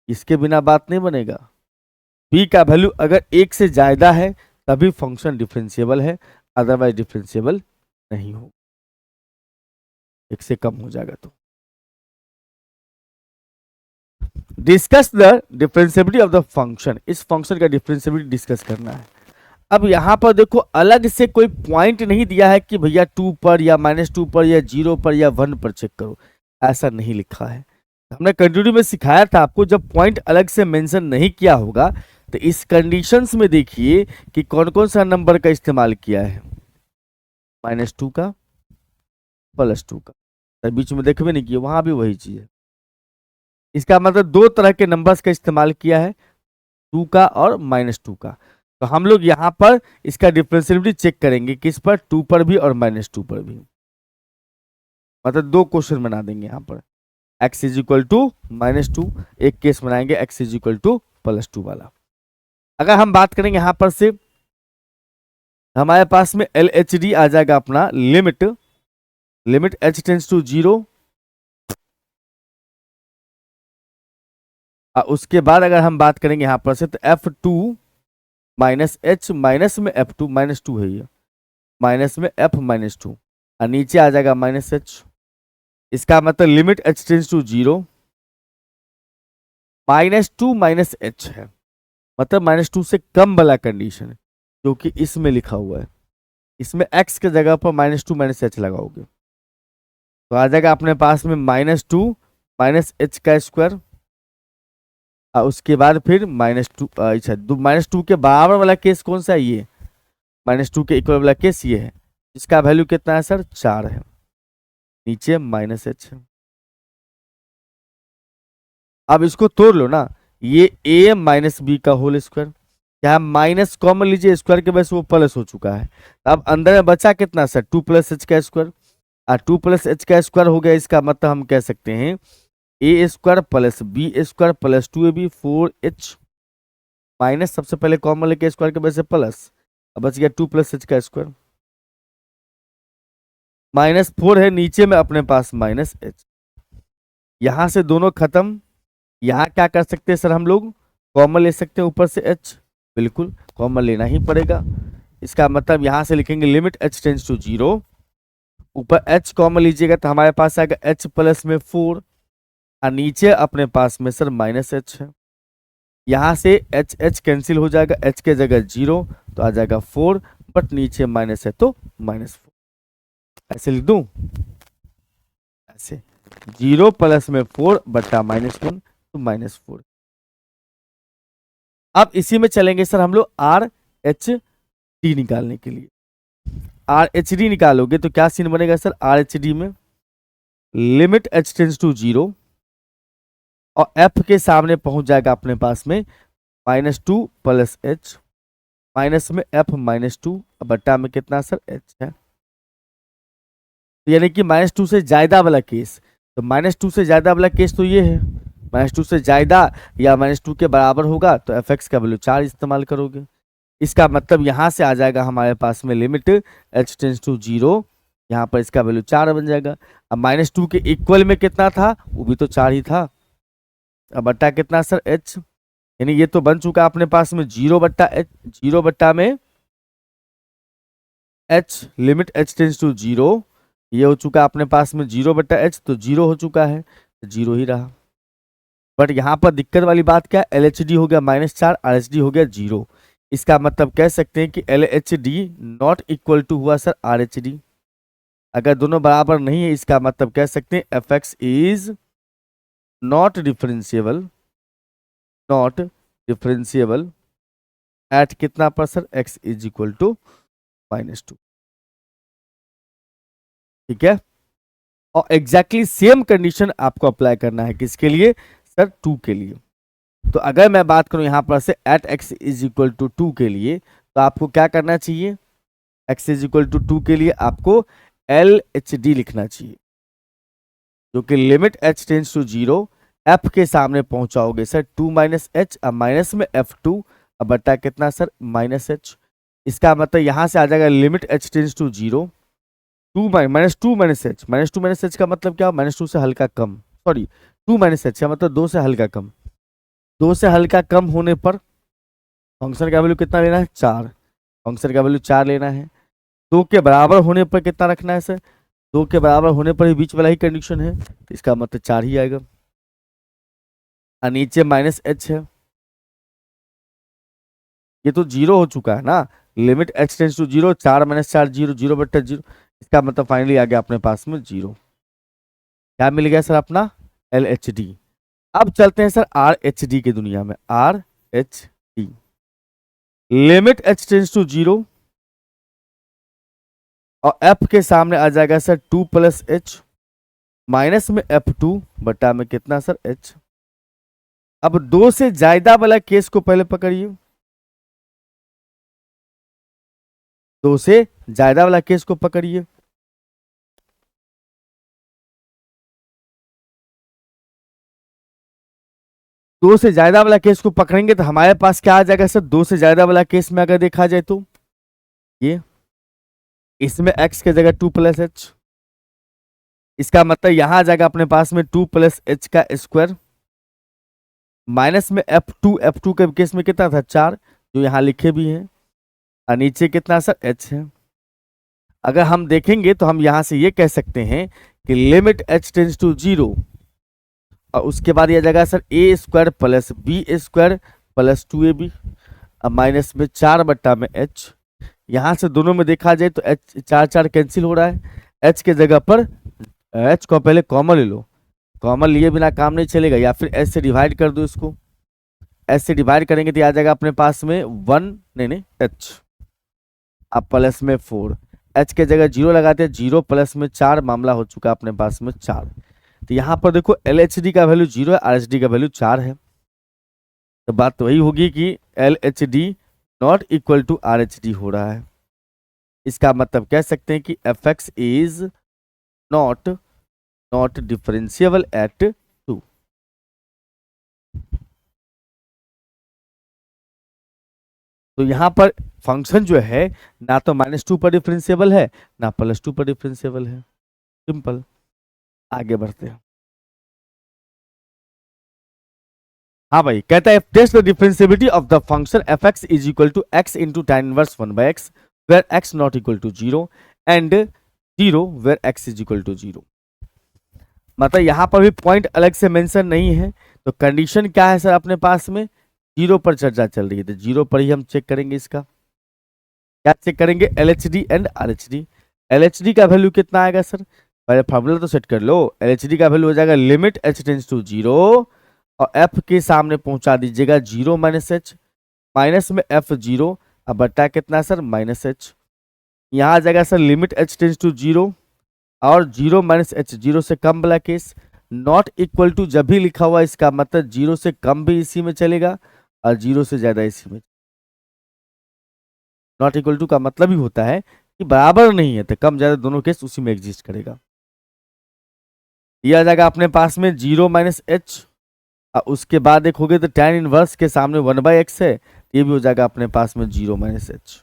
Speaker 1: इसके बिना बात नहीं बनेगा। p का वैल्यू अगर 1 से ज्यादा है तभी फंक्शन डिफरेंशिएबल है, अदरवाइज डिफरेंशिएबल नहीं हो, 1 से कम हो जाएगा तो। Discuss the differentiability of the function, इस फंक्शन का डिफरेंशिएबिलिटी डिस्कस करना है। अब यहां पर देखो अलग से कोई पॉइंट नहीं दिया है कि भैया 2 पर या -2 पर या 0 पर या 1 पर चेक करो, ऐसा नहीं लिखा है। हमने कंटिन्यू में सिखाया था आपको, जब पॉइंट अलग से मेंशन नहीं किया होगा तो इस कंडीशंस में देखिए कि कौन कौन सा नंबर का इस्तेमाल किया है, -2 का, +2 का, तो बीच में देखबे नहीं किया, वहां भी वही चीज है। इसका मतलब 2 तरह के नंबर्स का इस्तेमाल किया है, 2 का और -2 का। तो हम लोग यहाँ पर इसका डिफरेंशिएबिलिटी चेक करेंगे, किस पर, 2 पर भी और -2 पर भी। मतलब 2 क्वेश्चन बना देंगे यहाँ पर, x इज इक्वल टू -2, एक केस बनाएंगे x इज इक्वल टू +2 वाला। अगर हम बात करेंगे यहाँ पर से हमारे पास में एल एच डी आ जाएगा अपना लिमिट एच टेंस टू 0। उसके बाद अगर हम बात करेंगे यहां पर से तो F2 माइनस एच माइनस में F2 -2 है, ये माइनस में F -2 और नीचे आ जाएगा माइनस एच। इसका मतलब limit H tends to 0 -2 minus h है, मतलब -2 से कम वाला कंडीशन है जो कि इसमें लिखा हुआ है। इसमें x के जगह पर -2 माइनस एच लगाओगे तो आ जाएगा अपने पास में -2 माइनस एच का स्क्वायर। उसके बाद फिर -2, अच्छा -2 के बराबर वाला केस कौन सा है, ये -2 के इक्वल वाला केस ये है, इसका वैल्यू कितना है सर 4 है, नीचे माइनस एच है। अब इसको तोड़ लो ना, ये a माइनस बी का होल स्क्वायर, क्या माइनस कॉमन लीजिए स्क्वायर के वजह से वो प्लस हो चुका है। अब अंदर में बचा कितना सर 2 + h का स्क्वायर, 2 + h का स्क्वायर हो गया। इसका मतलब हम कह सकते हैं a² + b² + 2ab 4h minus सबसे पहले कॉमन लेके स्क्वायर के वजह से प्लस, अब बच गया 2 + h का स्क्वायर, -4 है, नीचे में अपने पास -h। यहां से दोनों खत्म, यहाँ क्या कर सकते हैं सर हम लोग कॉमन ले सकते हैं ऊपर से h, बिल्कुल कॉमन लेना ही पड़ेगा। इसका मतलब यहां से लिखेंगे लिमिट h टेंस टू 0, ऊपर h कॉमन लीजिएगा तो हमारे पास आएगा h प्लस में 4 और नीचे अपने पास में सर -h है। यहां से h कैंसिल हो जाएगा, h के जगह 0 तो आ जाएगा 4, बट नीचे माइनस है तो -4। ऐसे लिख दूं, ऐसे 0 प्लस में 4 बट्टा -1 तो -4। अब इसी में चलेंगे सर हम लोग आर एच डी निकालने के लिए। आर एच डी निकालोगे तो क्या सीन बनेगा सर, आर एच डी में लिमिट एच टेंस टू 0 और एफ के सामने पहुंच जाएगा अपने पास में -2 + h माइनस में f -2 बट्टा में कितना सर h है, यानी कि -2 से ज्यादा वाला केस। तो -2 से ज्यादा वाला केस तो ये है, -2 से ज्यादा या -2 के बराबर होगा तो एफ एक्स का वैल्यू 4 इस्तेमाल करोगे। इसका मतलब यहां से आ जाएगा हमारे पास में लिमिट h टेंस टू 0, यहाँ पर इसका वैल्यू 4 बन जाएगा। अब -2 के इक्वल में कितना था, वो भी तो 4 ही था। अब बट्टा कितना सर h, यानी ये तो बन चुका अपने पास में 0 बट्टा h, 0 बट्टा में h limit h tends to 0, ये हो चुका अपने पास में 0 बट्टा h, तो 0 हो चुका है, 0 ही रहा। बट यहाँ पर दिक्कत वाली बात क्या है, LHD हो गया -4, RHD हो गया 0। इसका मतलब कह सकते हैं कि LHD नॉट इक्वल टू हुआ सर RHD। अगर दोनों बराबर नहीं है इसका मतलब कह सकते हैं fx is not differentiable at कितना पर sir x is equal to -2। ठीक है, और एग्जैक्टली सेम कंडीशन आपको अप्लाई करना है किसके लिए सर 2 के लिए। तो अगर मैं बात करूं यहां पर से at x is equal to 2 के लिए, तो आपको क्या करना चाहिए, x इज इक्वल टू 2 के लिए आपको LHD लिखना चाहिए, जो कि limit h tends to 0, f के सामने पहुंचाओगे सर 2 - h, अब माइनस में f2 अब बट्टा कितना सर -h। इसका मतलब यहां से आ जाएगा limit h tends to 0, 2 - h का मतलब क्या, -2 से हल्का कम, सॉरी 2 - h का मतलब 2 से हल्का कम। 2 से हल्का कम होने पर फंक्शन का वैल्यू कितना लेना है 4, फंक्शन का वैल्यू 4 लेना है। 2 के बराबर होने पर कितना रखना है सर, 2 के बराबर होने पर ही बीच वाला ही कंडीशन है, इसका मतलब 4 ही आएगा। और नीचे -h है, ये तो 0 हो चुका है ना, लिमिट h टेंस टू 0, 4 - 4 0, 0 बट्टा 0, इसका मतलब फाइनली आ गया अपने पास में 0। क्या मिल गया सर अपना LHD। अब चलते हैं सर RHD की दुनिया में। RHD limit h tends to 0 और f के सामने आ जाएगा सर 2 + h माइनस में f2 बटा में कितना सर h। अब 2 से ज्यादा वाला केस को पहले पकड़िए, 2 से ज्यादा वाला केस को पकड़िए। दो से ज्यादा वाला केस को पकड़ेंगे तो हमारे पास क्या आ जाएगा सर, 2 से ज्यादा वाला केस में अगर देखा जाए तो ये इसमें x की जगह 2 प्लस एच, इसका मतलब यहां आ जाएगा अपने पास में 2 प्लस एच का स्क्वायर, माइनस में F2 के केस में कितना था 4, जो यहाँ लिखे भी हैं, और नीचे कितना सर h है। अगर हम देखेंगे तो हम यहां से ये कह सकते हैं कि लिमिट h टेंस टू 0, और उसके बाद यह जाएगा sir a square plus b square plus 2ab, अब माइनस में 4/h, यहां से दोनों में देखा जाए तो h 4 कैंसिल हो रहा है, h के जगह पर h को पहले कॉमन ले लो, कॉमन लिए बिना काम नहीं चलेगा, या फिर h से डिवाइड कर दो इसको, h से डिवाइड करेंगे तो आ जाएगा अपने पास में 1 नहीं h, अब प्लस में 4, h के जगह 0 लगाते हैं, 0 प्लस में 4, मामला हो चुका अपने पास में 4। तो यहाँ पर देखो LHD का वैल्यू 0 है, RHD का वैल्यू 4 है, तो बात तो वही होगी कि LHD not equal to RHD हो रहा है। इसका मतलब कह सकते हैं कि fx is not differentiable eight 2। तो यहाँ पर फंक्शन जो है ना तो -2 पर डिफरेंशिएबल है ना +2 पर डिफरेंशिएबल है, सिंपल। आगे बढ़ते हैं। हाँ भाई, कहता है test the differentiability of the function fx is equal to x into tan inverse 1/x where x not equal to 0 and 0 where x is equal to 0। मतलब यहाँ पर भी पॉइंट अलग से मेंशन नहीं है, तो कंडीशन क्या है सर अपने पास में, 0 पर चर्चा चल रही है, तो 0 पर ही हम चेक करेंगे। इसका क्या चेक करेंगे, LHD एंड RHD। LHD का वैल्यू कितना आएगा सर, पहले फॉर्मूला तो सेट कर लो। LHD का वैल्यू हो जाएगा लिमिट h टेंस टू 0, और f के सामने पहुंचा दीजिएगा 0 माइनस h, माइनस में f0, अब बटा कितना सर -h, यहाँ आ जाएगा sir limit h tends to 0 और 0 माइनस h, 0 से कम वाला केस, नॉट इक्वल टू जब भी लिखा हुआ इसका मतलब 0 से कम भी इसी में चलेगा और 0 से ज्यादा इसी में। नॉट इक्वल टू का मतलब ही होता है कि बराबर नहीं है, तो कम ज्यादा दोनों केस उसी में एग्जिस्ट करेगा। ये आ जाएगा अपने पास में 0 माइनस h, और उसके बाद देखोगे तो tan इनवर्स के सामने 1/x है, ये भी हो जाएगा अपने पास में 0 माइनस h।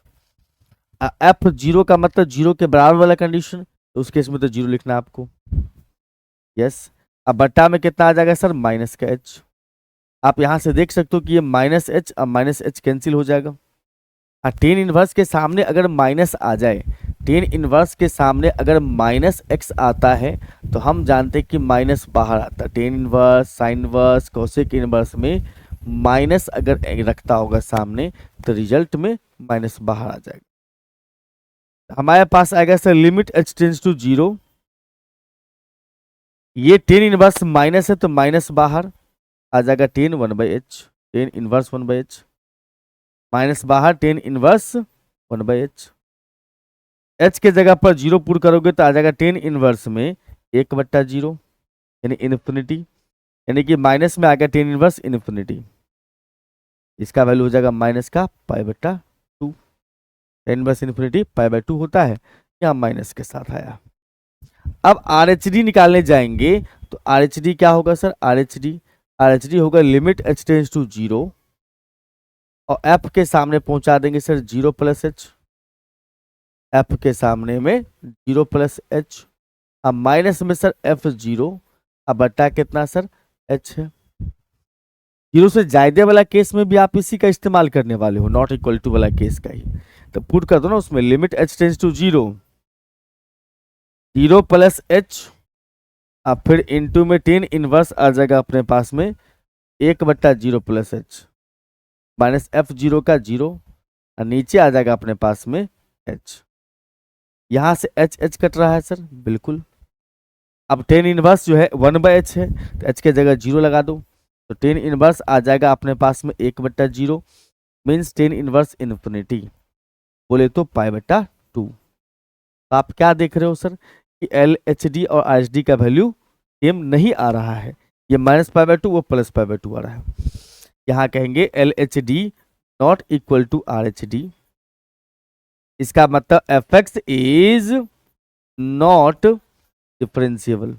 Speaker 1: F0 का मतलब 0 के बराबर वाला कंडीशन, तो उस केस में तो 0 लिखना आपको, यस। अब बट्टा में कितना आ जाएगा सर माइनस का h, आप यहां से देख सकते हो कि ये -h अब -h कैंसिल हो जाएगा। टेन इनवर्स के सामने अगर माइनस आ जाए, टेन इनवर्स के सामने अगर -x आता है तो हम जानते हैं कि माइनस बाहर आता है। Tan inverse, sine inverse, cosec inverse में माइनस अगर रखता होगा सामने तो रिजल्ट में माइनस बाहर आ जाएगा। हमारे पास आएगा sir limit h tends to 0, ये टेन इनवर्स माइनस है तो माइनस बाहर आ जाएगा 10 1/h, tan inverse 1/h, minus बाहर 10 इनवर्स 1/h, h के जगह पर 0 पुट करोगे तो आ जाएगा 10 इनवर्स में 1/0 यानी इन्फिनिटी, यानी कि माइनस में आ गया 10 इनवर्स इन्फिनिटी, इसका वैल्यू हो जाएगा माइनस का π/2, 10 इनवर्स इन्फिनिटी π/2 होता है, यहाँ माइनस के साथ आया। अब RHD निकालने जाएंगे तो RHD क्या होगा सर, RHD होगा लिमिट h टेंस टू 0, और f के सामने पहुंचा देंगे सर 0 प्लस h, f के सामने में 0 प्लस h, अब माइनस में सर f0, अब बटा कितना सर h है। 0 से ज्यादा वाला केस में भी आप इसी का इस्तेमाल करने वाले हो, नॉट इक्वल टू वाला केस का ही, तो पुट कर दो ना उसमें limit h tends to 0, 0 plus h, अब फिर इनटू में 10 इनवर्स आ जाएगा अपने पास में 1/0 प्लस h, माइनस f0 का 0, और नीचे आ जाएगा अपने पास में h, यहां से h कट रहा है सर, बिल्कुल। अब 10 इनवर्स जो है 1/h है, तो h के जगह 0 लगा दो, तो 10 इनवर्स आ जाएगा अपने पास में 1/0, मीन्स 10 इनवर्स इन्फिनिटी, बोले तो π/2। तो आप क्या देख रहे हो सर कि LHD और RHD का वैल्यू सेम नहीं आ रहा है, ये -π/2 वो +π/2 आ रहा है। यहाँ कहेंगे LHD not equal to RHD, इसका मतलब fx is not differentiable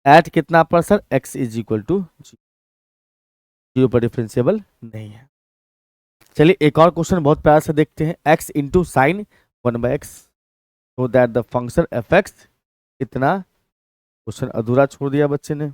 Speaker 1: at कितना पर sir x is equal to 0 पर डिफरेंशिएबल नहीं है। चलिए एक और क्वेश्चन बहुत प्यार से देखते हैं। x into sine 1/x so that the function F x इतना। क्वेश्चन अधूरा छोड़ दिया बच्चे ने।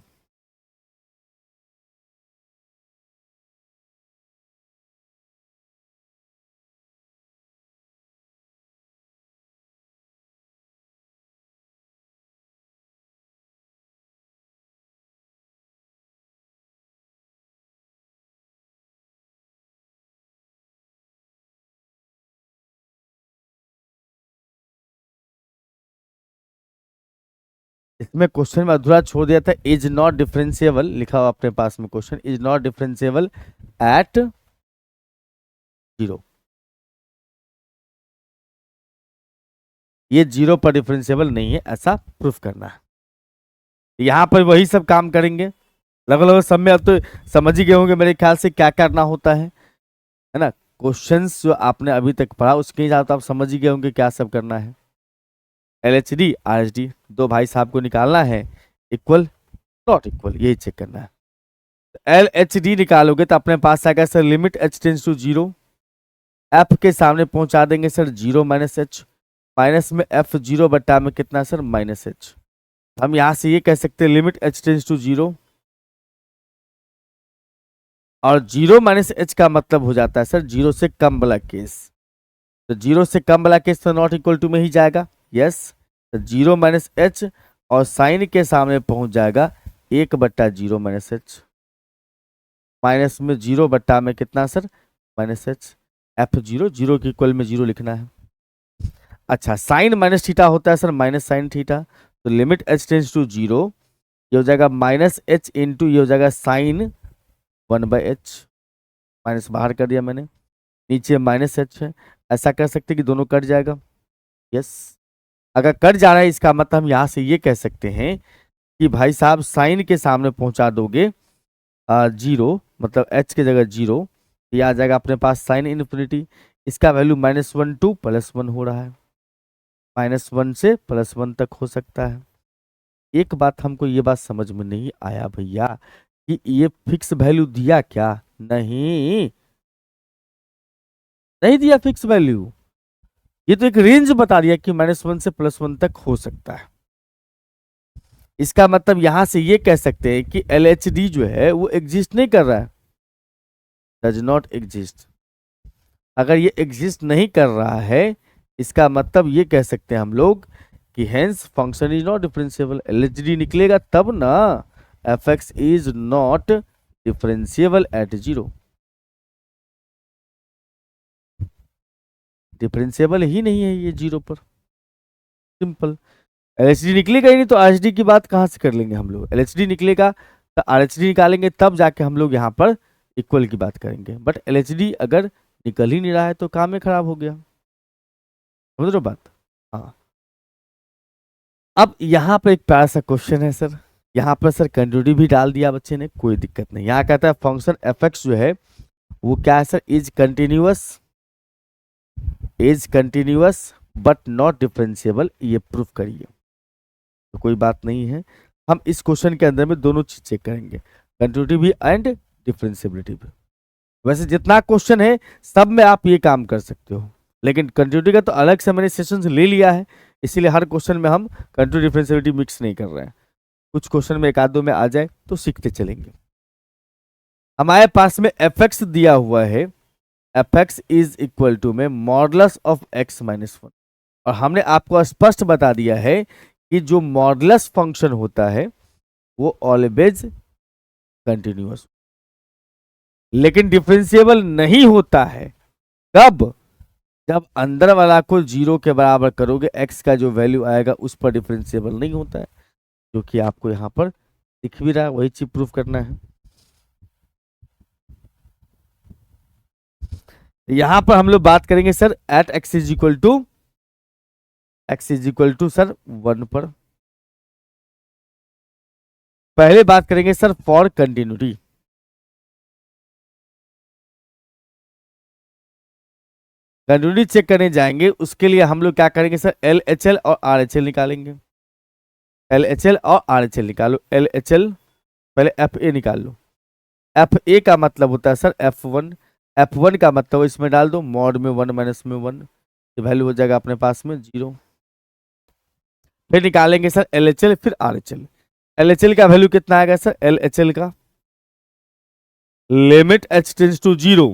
Speaker 1: इसमें क्वेश्चन में अधूरा छोड़ दिया था, इज नॉट डिफरेंशिएबल लिखा हुआ अपने पास में, question is not differentiable at 0। ये 0 पर डिफरेंशिएबल नहीं है, ऐसा प्रूफ करना है। यहां पर वही सब काम करेंगे लगभग सब में। अब तो समझ ही गए होंगे मेरे ख्याल से क्या करना होता है ना। क्वेश्चंस जो आपने अभी तक पढ़ा उसके हिसाब से आप समझ ही गए होंगे क्या सब करना है। LHD RHD दो भाई साहब को निकालना है, इक्वल नॉट इक्वल यही चेक करना है। LHD निकालोगे तो अपने पास आएगा sir limit h tends to 0, f के सामने पहुंचा देंगे सर 0 माइनस h, माइनस में f 0 बट्टा में कितना सर माइनस h। हम यहां से ये कह सकते हैं लिमिट h टेंस टू 0, और 0 माइनस h का मतलब हो जाता है सर 0 से कम वाला केस। तो 0 से कम वाला केस तो नॉट इक्वल टू में ही जाएगा, यस। तो 0 माइनस h और साइन के सामने पहुंच जाएगा 1/0 माइनस h, माइनस में 0 बट्टा में कितना सर माइनस h। f0 0 के इक्वल में 0 लिखना है। अच्छा साइन माइनस थीटा होता है सर माइनस साइन थीटा, तो लिमिट h टेंस टू 0 ये हो जाएगा माइनस h इंटू ये हो जाएगा साइन 1/h, माइनस बाहर कर दिया मैंने, नीचे माइनस h है। ऐसा कर सकते कि दोनों कट जाएगा, यस। अगर कट जा रहा है इसका मतलब हम यहाँ से ये कह सकते हैं कि भाई साहब साइन के सामने पहुंचा दोगे 0 मतलब h की जगह 0, ये आ जाएगा अपने पास साइन इन्फिनिटी। इसका वैल्यू -1 टू +1 हो रहा है, -1 से +1 तक हो सकता है। एक बात हमको ये बात समझ में नहीं आया भैया कि ये फिक्स वैल्यू दिया क्या? नहीं नहीं दिया फिक्स वैल्यू, ये तो एक रेंज बता दिया कि -1 से +1 तक हो सकता है। इसका मतलब यहां से ये कह सकते हैं कि LHD जो है वो एग्जिस्ट नहीं कर रहा है, डज नॉट एग्जिस्ट। अगर ये एग्जिस्ट नहीं कर रहा है इसका मतलब ये कह सकते हैं हम लोग कि hence function is not differentiable. LHD निकलेगा तब ना, fx is not differentiable at 0, differentiable ही नहीं है ये 0 पर, सिंपल। LHD निकलेगा ही नहीं तो RHD की बात कहां से कर लेंगे हम लोग। LHD निकलेगा तो RHD निकालेंगे तब जाके हम लोग यहाँ पर इक्वल की बात करेंगे, बट LHD अगर निकल ही नहीं रहा है तो काम ही खराब हो गया, समझ रहे हो बात। हाँ अब यहाँ पर एक प्यारा सा क्वेश्चन है सर, यहाँ पर सर कंटिन्यूटी भी डाल दिया बच्चे ने, कोई दिक्कत नहीं। यहाँ कहता है फंक्शन fx जो है वो क्या है sir, is continuous but not differentiable, ये प्रूफ करिए। तो कोई बात नहीं है, हम इस क्वेश्चन के अंदर में दोनों चीज चेक करेंगे, कंटिन्यूटी भी एंड डिफरेंशिएबिलिटी भी। वैसे जितना क्वेश्चन है सब में आप ये काम कर सकते हो, लेकिन कंटिन्यूटी का तो अलग से मैंने सेशंस ले लिया है, इसीलिए हर क्वेश्चन में हम कंटिन्यूटी डिफरेंशिएबिलिटी मिक्स नहीं कर रहे हैं। कुछ क्वेश्चन में एक आध दो में आ जाए तो सीखते चलेंगे। हमारे पास में fx दिया हुआ है, fx इज इक्वल टू में मॉडुलस ऑफ x माइनस 1, और हमने आपको स्पष्ट बता दिया है कि जो मॉडुलस फंक्शन होता है वो ऑलवेज कंटिन्यूअस, लेकिन डिफरेंशिएबल नहीं होता है। कब? जब अंदर वाला को 0 के बराबर करोगे, x का जो वैल्यू आएगा उस पर डिफरेंशिएबल नहीं होता है, जो कि आपको यहाँ पर दिख भी रहा है, वही चीज प्रूफ करना है। यहां पर हम लोग बात करेंगे sir at x is equal to sir 1 पर। पहले बात करेंगे sir for continuity. Continuity check करने जाएंगे उसके लिए हम लोग क्या करेंगे सर, LHL और RHL निकालेंगे। LHL और RHL निकालो। LHL पहले FA निकाल लो। FA का मतलब होता है सर F1, F1 का मतलब इसमें डाल दो, मॉड में 1 माइनस में 1, ये वैल्यू हो जाएगा अपने पास में 0। फिर निकालेंगे सर LHL फिर RHL। LHL का वैल्यू कितना आएगा सर, LHL का लिमिट h टेंड्स टू 0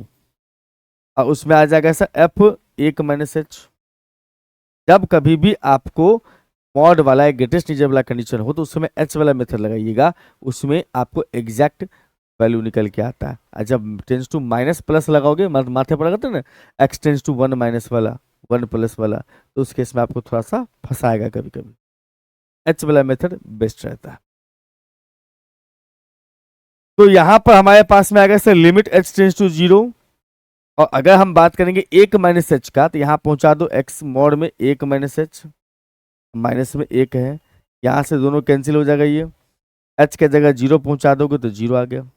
Speaker 1: और उसमें आ जाएगा सर F1 माइनस h। जब कभी भी आपको मॉड वाला ग्रेटेस्ट नीचे वाला कंडीशन हो तो उसमें h वाला मेथड लगाइएगा, उसमें आपको एग्जैक्ट वैल्यू निकल के आता है। और जब टेंस टू माइनस प्लस लगाओगे, माथे पर लगाते हैं ना x टेंस टू 1 माइनस वाला 1 प्लस वाला, तो उस केस में आपको थोड़ा सा फंसाएगा कभी कभी। h वाला मेथड बेस्ट रहता है। तो यहां पर हमारे पास में आएगा sir limit h tends to 0, और अगर हम बात करेंगे 1 माइनस h का, तो यहां पहुंचा दो x मॉड में 1 माइनस h, माइनस में 1 है, यहां से दोनों कैंसिल हो जाएगा, ये h के जगह 0 पहुंचा दोगे तो 0 आ गया,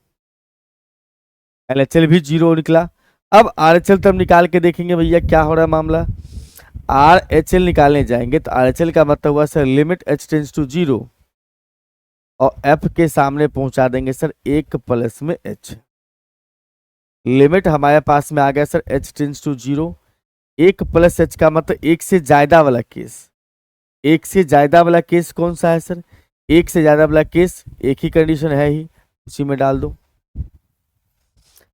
Speaker 1: LHL भी 0 निकला। अब RHL तब निकाल के देखेंगे भैया क्या हो रहा है मामला। RHL निकालने जाएंगे तो RHL का मतलब हुआ sir limit h tends to 0 और f के सामने पहुंचा देंगे सर 1 प्लस में h। लिमिट हमारे पास में आ गया sir h tends to 0, 1 plus h का मतलब 1 से ज्यादा वाला केस। 1 से ज्यादा वाला केस कौन सा है सर, 1 से ज्यादा वाला केस एक ही कंडीशन है ही, उसी में डाल दो।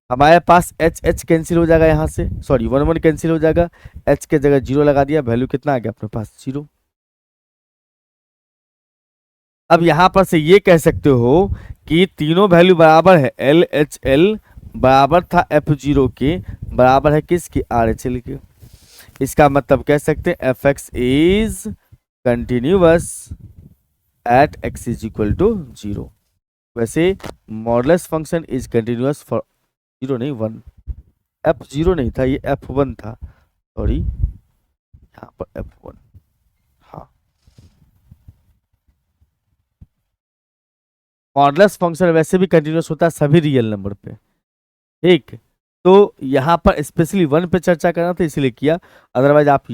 Speaker 1: हमारे पास h कैंसिल हो जाएगा, यहाँ से सॉरी 1 1 कैंसिल हो जाएगा, h के जगह 0 लगा दिया, वैल्यू कितना आ गया अपने पास 0। अब यहां पर से ये कह सकते हो कि तीनों वैल्यू बराबर है, LHL बराबर था F0 के, बराबर है किसकी, RHL के। इसका मतलब कह सकते हैं fx is continuous at x is equal to 0। वैसे modulus function is continuous for 0 नहीं 1, F0 नहीं था, ये F1 था, सॉरी यहाँ पर F1। हाँ, मॉडुलस फंक्शन वैसे भी कंटिन्यूअस होता है सभी रियल नंबर पे, ठीक। तो यहाँ पर स्पेशली 1 पे चर्चा करना था इसलिए किया, अदरवाइज आप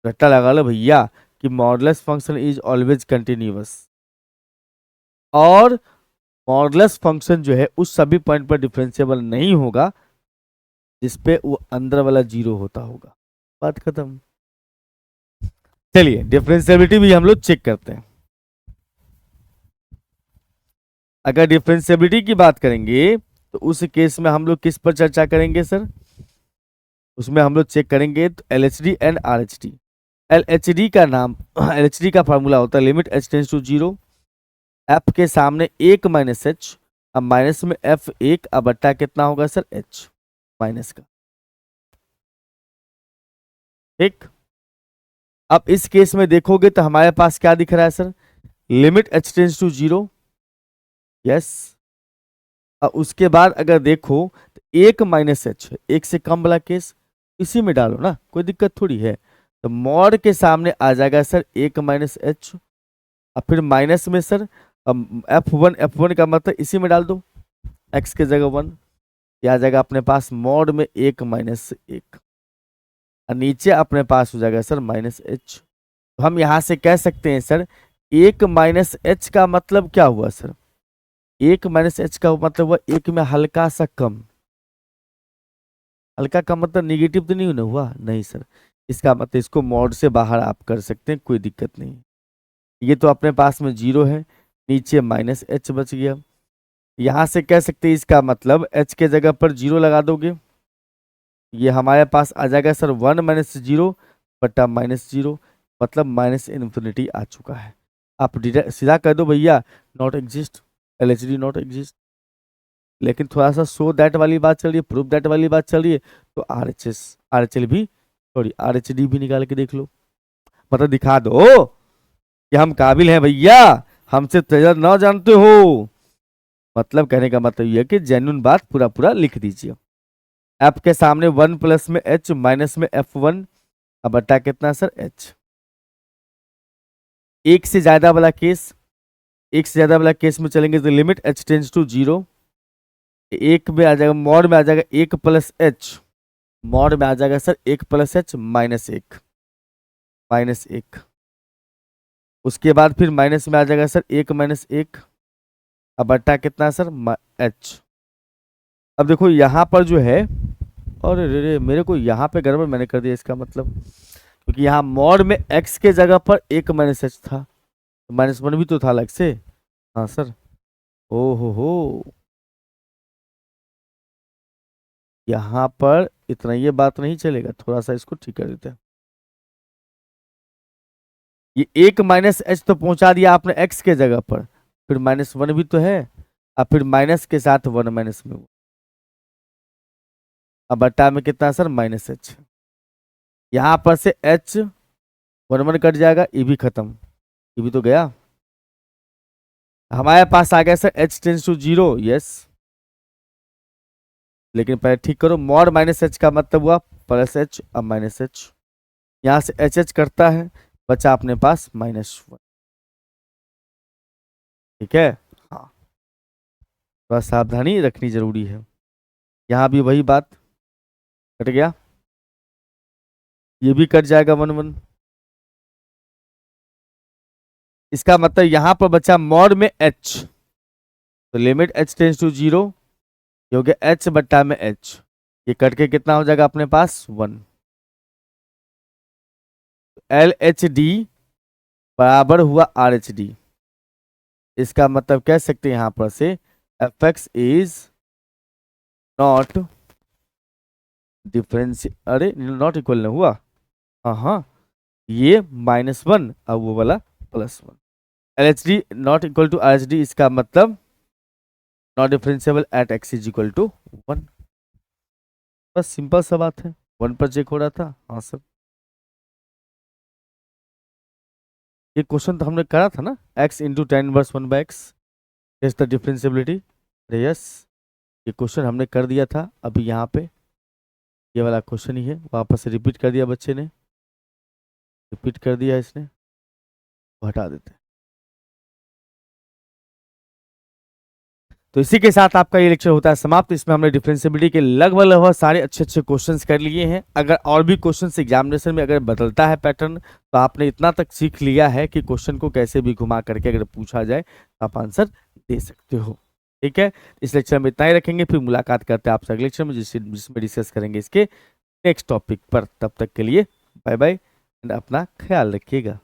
Speaker 1: रट्टा लगा लो भैया कि modulus function is always continuous, और मॉडुलस फंक्शन जो है उस सभी पॉइंट पर डिफरेंशिएबल नहीं होगा जिसपे वो अंदर वाला 0 होता होगा। बात खत्म। चलिए डिफरेंशिएबिलिटी भी हम लोग चेक करते हैं। अगर डिफरेंशिएबिलिटी की बात करेंगे तो उस केस में हम लोग किस पर चर्चा करेंगे सर, उसमें हम लोग चेक करेंगे तो LHD एंड RHD। LHD का नाम LHD का फार्मूला होता है limit h tends to 0, f के सामने 1 माइनस h, अब माइनस में f1 अब बट्टा कितना होगा सर h माइनस का, ठीक। अब इस केस में देखोगे तो हमारे पास क्या दिख रहा है sir, limit h tends to 0, yes. और उसके बाद अगर देखो तो 1 माइनस h, 1 से कम वाला केस इसी में डालो ना, कोई दिक्कत थोड़ी है। तो मॉड के सामने आ जाएगा सर 1 माइनस h, और फिर माइनस में सर F1 का मतलब इसी में डाल दो, x के जगह 1, यह आ जाएगा अपने पास मॉड में 1 माइनस 1, और नीचे अपने पास हो जाएगा सर माइनस h। तो हम यहां से कह सकते हैं सर 1 माइनस h का मतलब क्या हुआ सर, 1 माइनस h का मतलब हुआ 1 में हल्का सा कम, हल्का का मतलब निगेटिव तो नहीं ना हुआ, नहीं सर, इसका मतलब इसको मॉड से बाहर आप कर सकते हैं, कोई दिक्कत नहीं। ये तो अपने पास में 0 है, नीचे माइनस h बच गया, यहां से कह सकते हैं इसका मतलब h के जगह पर 0 लगा दोगे, ये हमारे पास आ जाएगा सर 1 माइनस 0 बटा माइनस 0, मतलब माइनस इन्फिनिटी आ चुका है। आप सीधा कह दो भैया not exist, LHD not exist, लेकिन थोड़ा सा सो दैट वाली बात चल रही है, प्रूफ दैट वाली बात चल रही है, तो RHL भी सॉरी RHD भी निकाल के देख लो, मतलब दिखा दो कि हम काबिल हैं भैया, हमसे तेजर ना जानते हो, मतलब कहने का मतलब यह है कि जेन्युइन बात पूरा पूरा लिख दीजिए। f के सामने 1 प्लस में h माइनस में F1, अब बटा कितना सर h। एक से ज्यादा वाला केस, एक से ज्यादा वाला केस में चलेंगे तो लिमिट h टेंस टू 0, एक में आ जाएगा मॉड में आ जाएगा 1 प्लस h, मॉड में आ जाएगा sir 1 plus h minus 1 minus 1, उसके बाद फिर माइनस में आ जाएगा सर 1 माइनस 1, अब बट्टा कितना सर h। अब देखो यहां पर जो है और रे मेरे को यहाँ पे गड़बड़ मैंने कर दिया इसका मतलब, क्योंकि यहाँ मॉड में x के जगह पर एक माइनस एच था, माइनस वन भी तो था अलग से। हाँ सर। ओ हो, यहाँ पर इतना ये बात नहीं चलेगा, थोड़ा सा इसको ठीक कर देते हैं। ये एक माइनस एच तो पहुंचा दिया आपने x के जगह पर, फिर माइनस वन भी तो है, और फिर माइनस के साथ वन माइनस में, अब बट्टा में कितना सर माइनस एच, यहाँ पर से h वन वन कट जाएगा, ये भी खत्म, ये भी तो गया। हमारे पास आ गया sir h tends to zero, yes, लेकिन पहले ठीक करो, मॉड माइनस एच का मतलब हुआ प्लस एच अब माइनस एच, यहाँ से एच एच करता है, बचा अपने पास माइनस वन। ठीक है, हाँ, थोड़ा सावधानी रखनी जरूरी है। यहाँ भी वही बात, कट गया, ये भी कट जाएगा वन वन, इसका मतलब यहाँ पर बचा मॉड में h, तो limit h tends to zero, ये हो गया h बट्टा में h, ये कट के कितना हो जाएगा अपने पास वन। एल एच डी बराबर हुआ आर एच डी, इसका मतलब कह सकते हैं यहाँ पर से f x is not difference, अरे नॉट इक्वल नहीं हुआ, हाँ ये माइनस वन अब वो वाला plus one, L H D not equal to R H D, इसका मतलब not differentiable at x is equal to one. बस सिंपल सा बात है, वन पर चेक हो रहा था। हाँ सर, ये क्वेश्चन तो हमने करा था ना, x into tan inverse one by x is the differentiability, yes, ये क्वेश्चन हमने कर दिया था। अभी यहाँ पे ये वाला क्वेश्चन ही है, वापस से रिपीट कर दिया बच्चे ने, रिपीट कर दिया इसने, हटा देते हैं। तो इसी के साथ आपका ये लेक्चर होता है समाप्त। इसमें हमने डिफरेंशिएबिलिटी के लगभग सारे अच्छे क्वेश्चंस कर लिए हैं। अगर और भी क्वेश्चंस एग्जामिनेशन में अगर बदलता है पैटर्न, तो आपने इतना तक सीख लिया है कि क्वेश्चन को कैसे भी घुमा करके अगर पूछा जाए तो आप आंसर दे सकते हो। ठीक है, इस लेक्चर में इतना ही रखेंगे, फिर मुलाकात करते हैं आपसे अगले लेक्चर में जिसमें डिस्कस करेंगे इसके नेक्स्ट टॉपिक पर। तब तक के लिए बाय बाय एंड अपना ख्याल रखिएगा।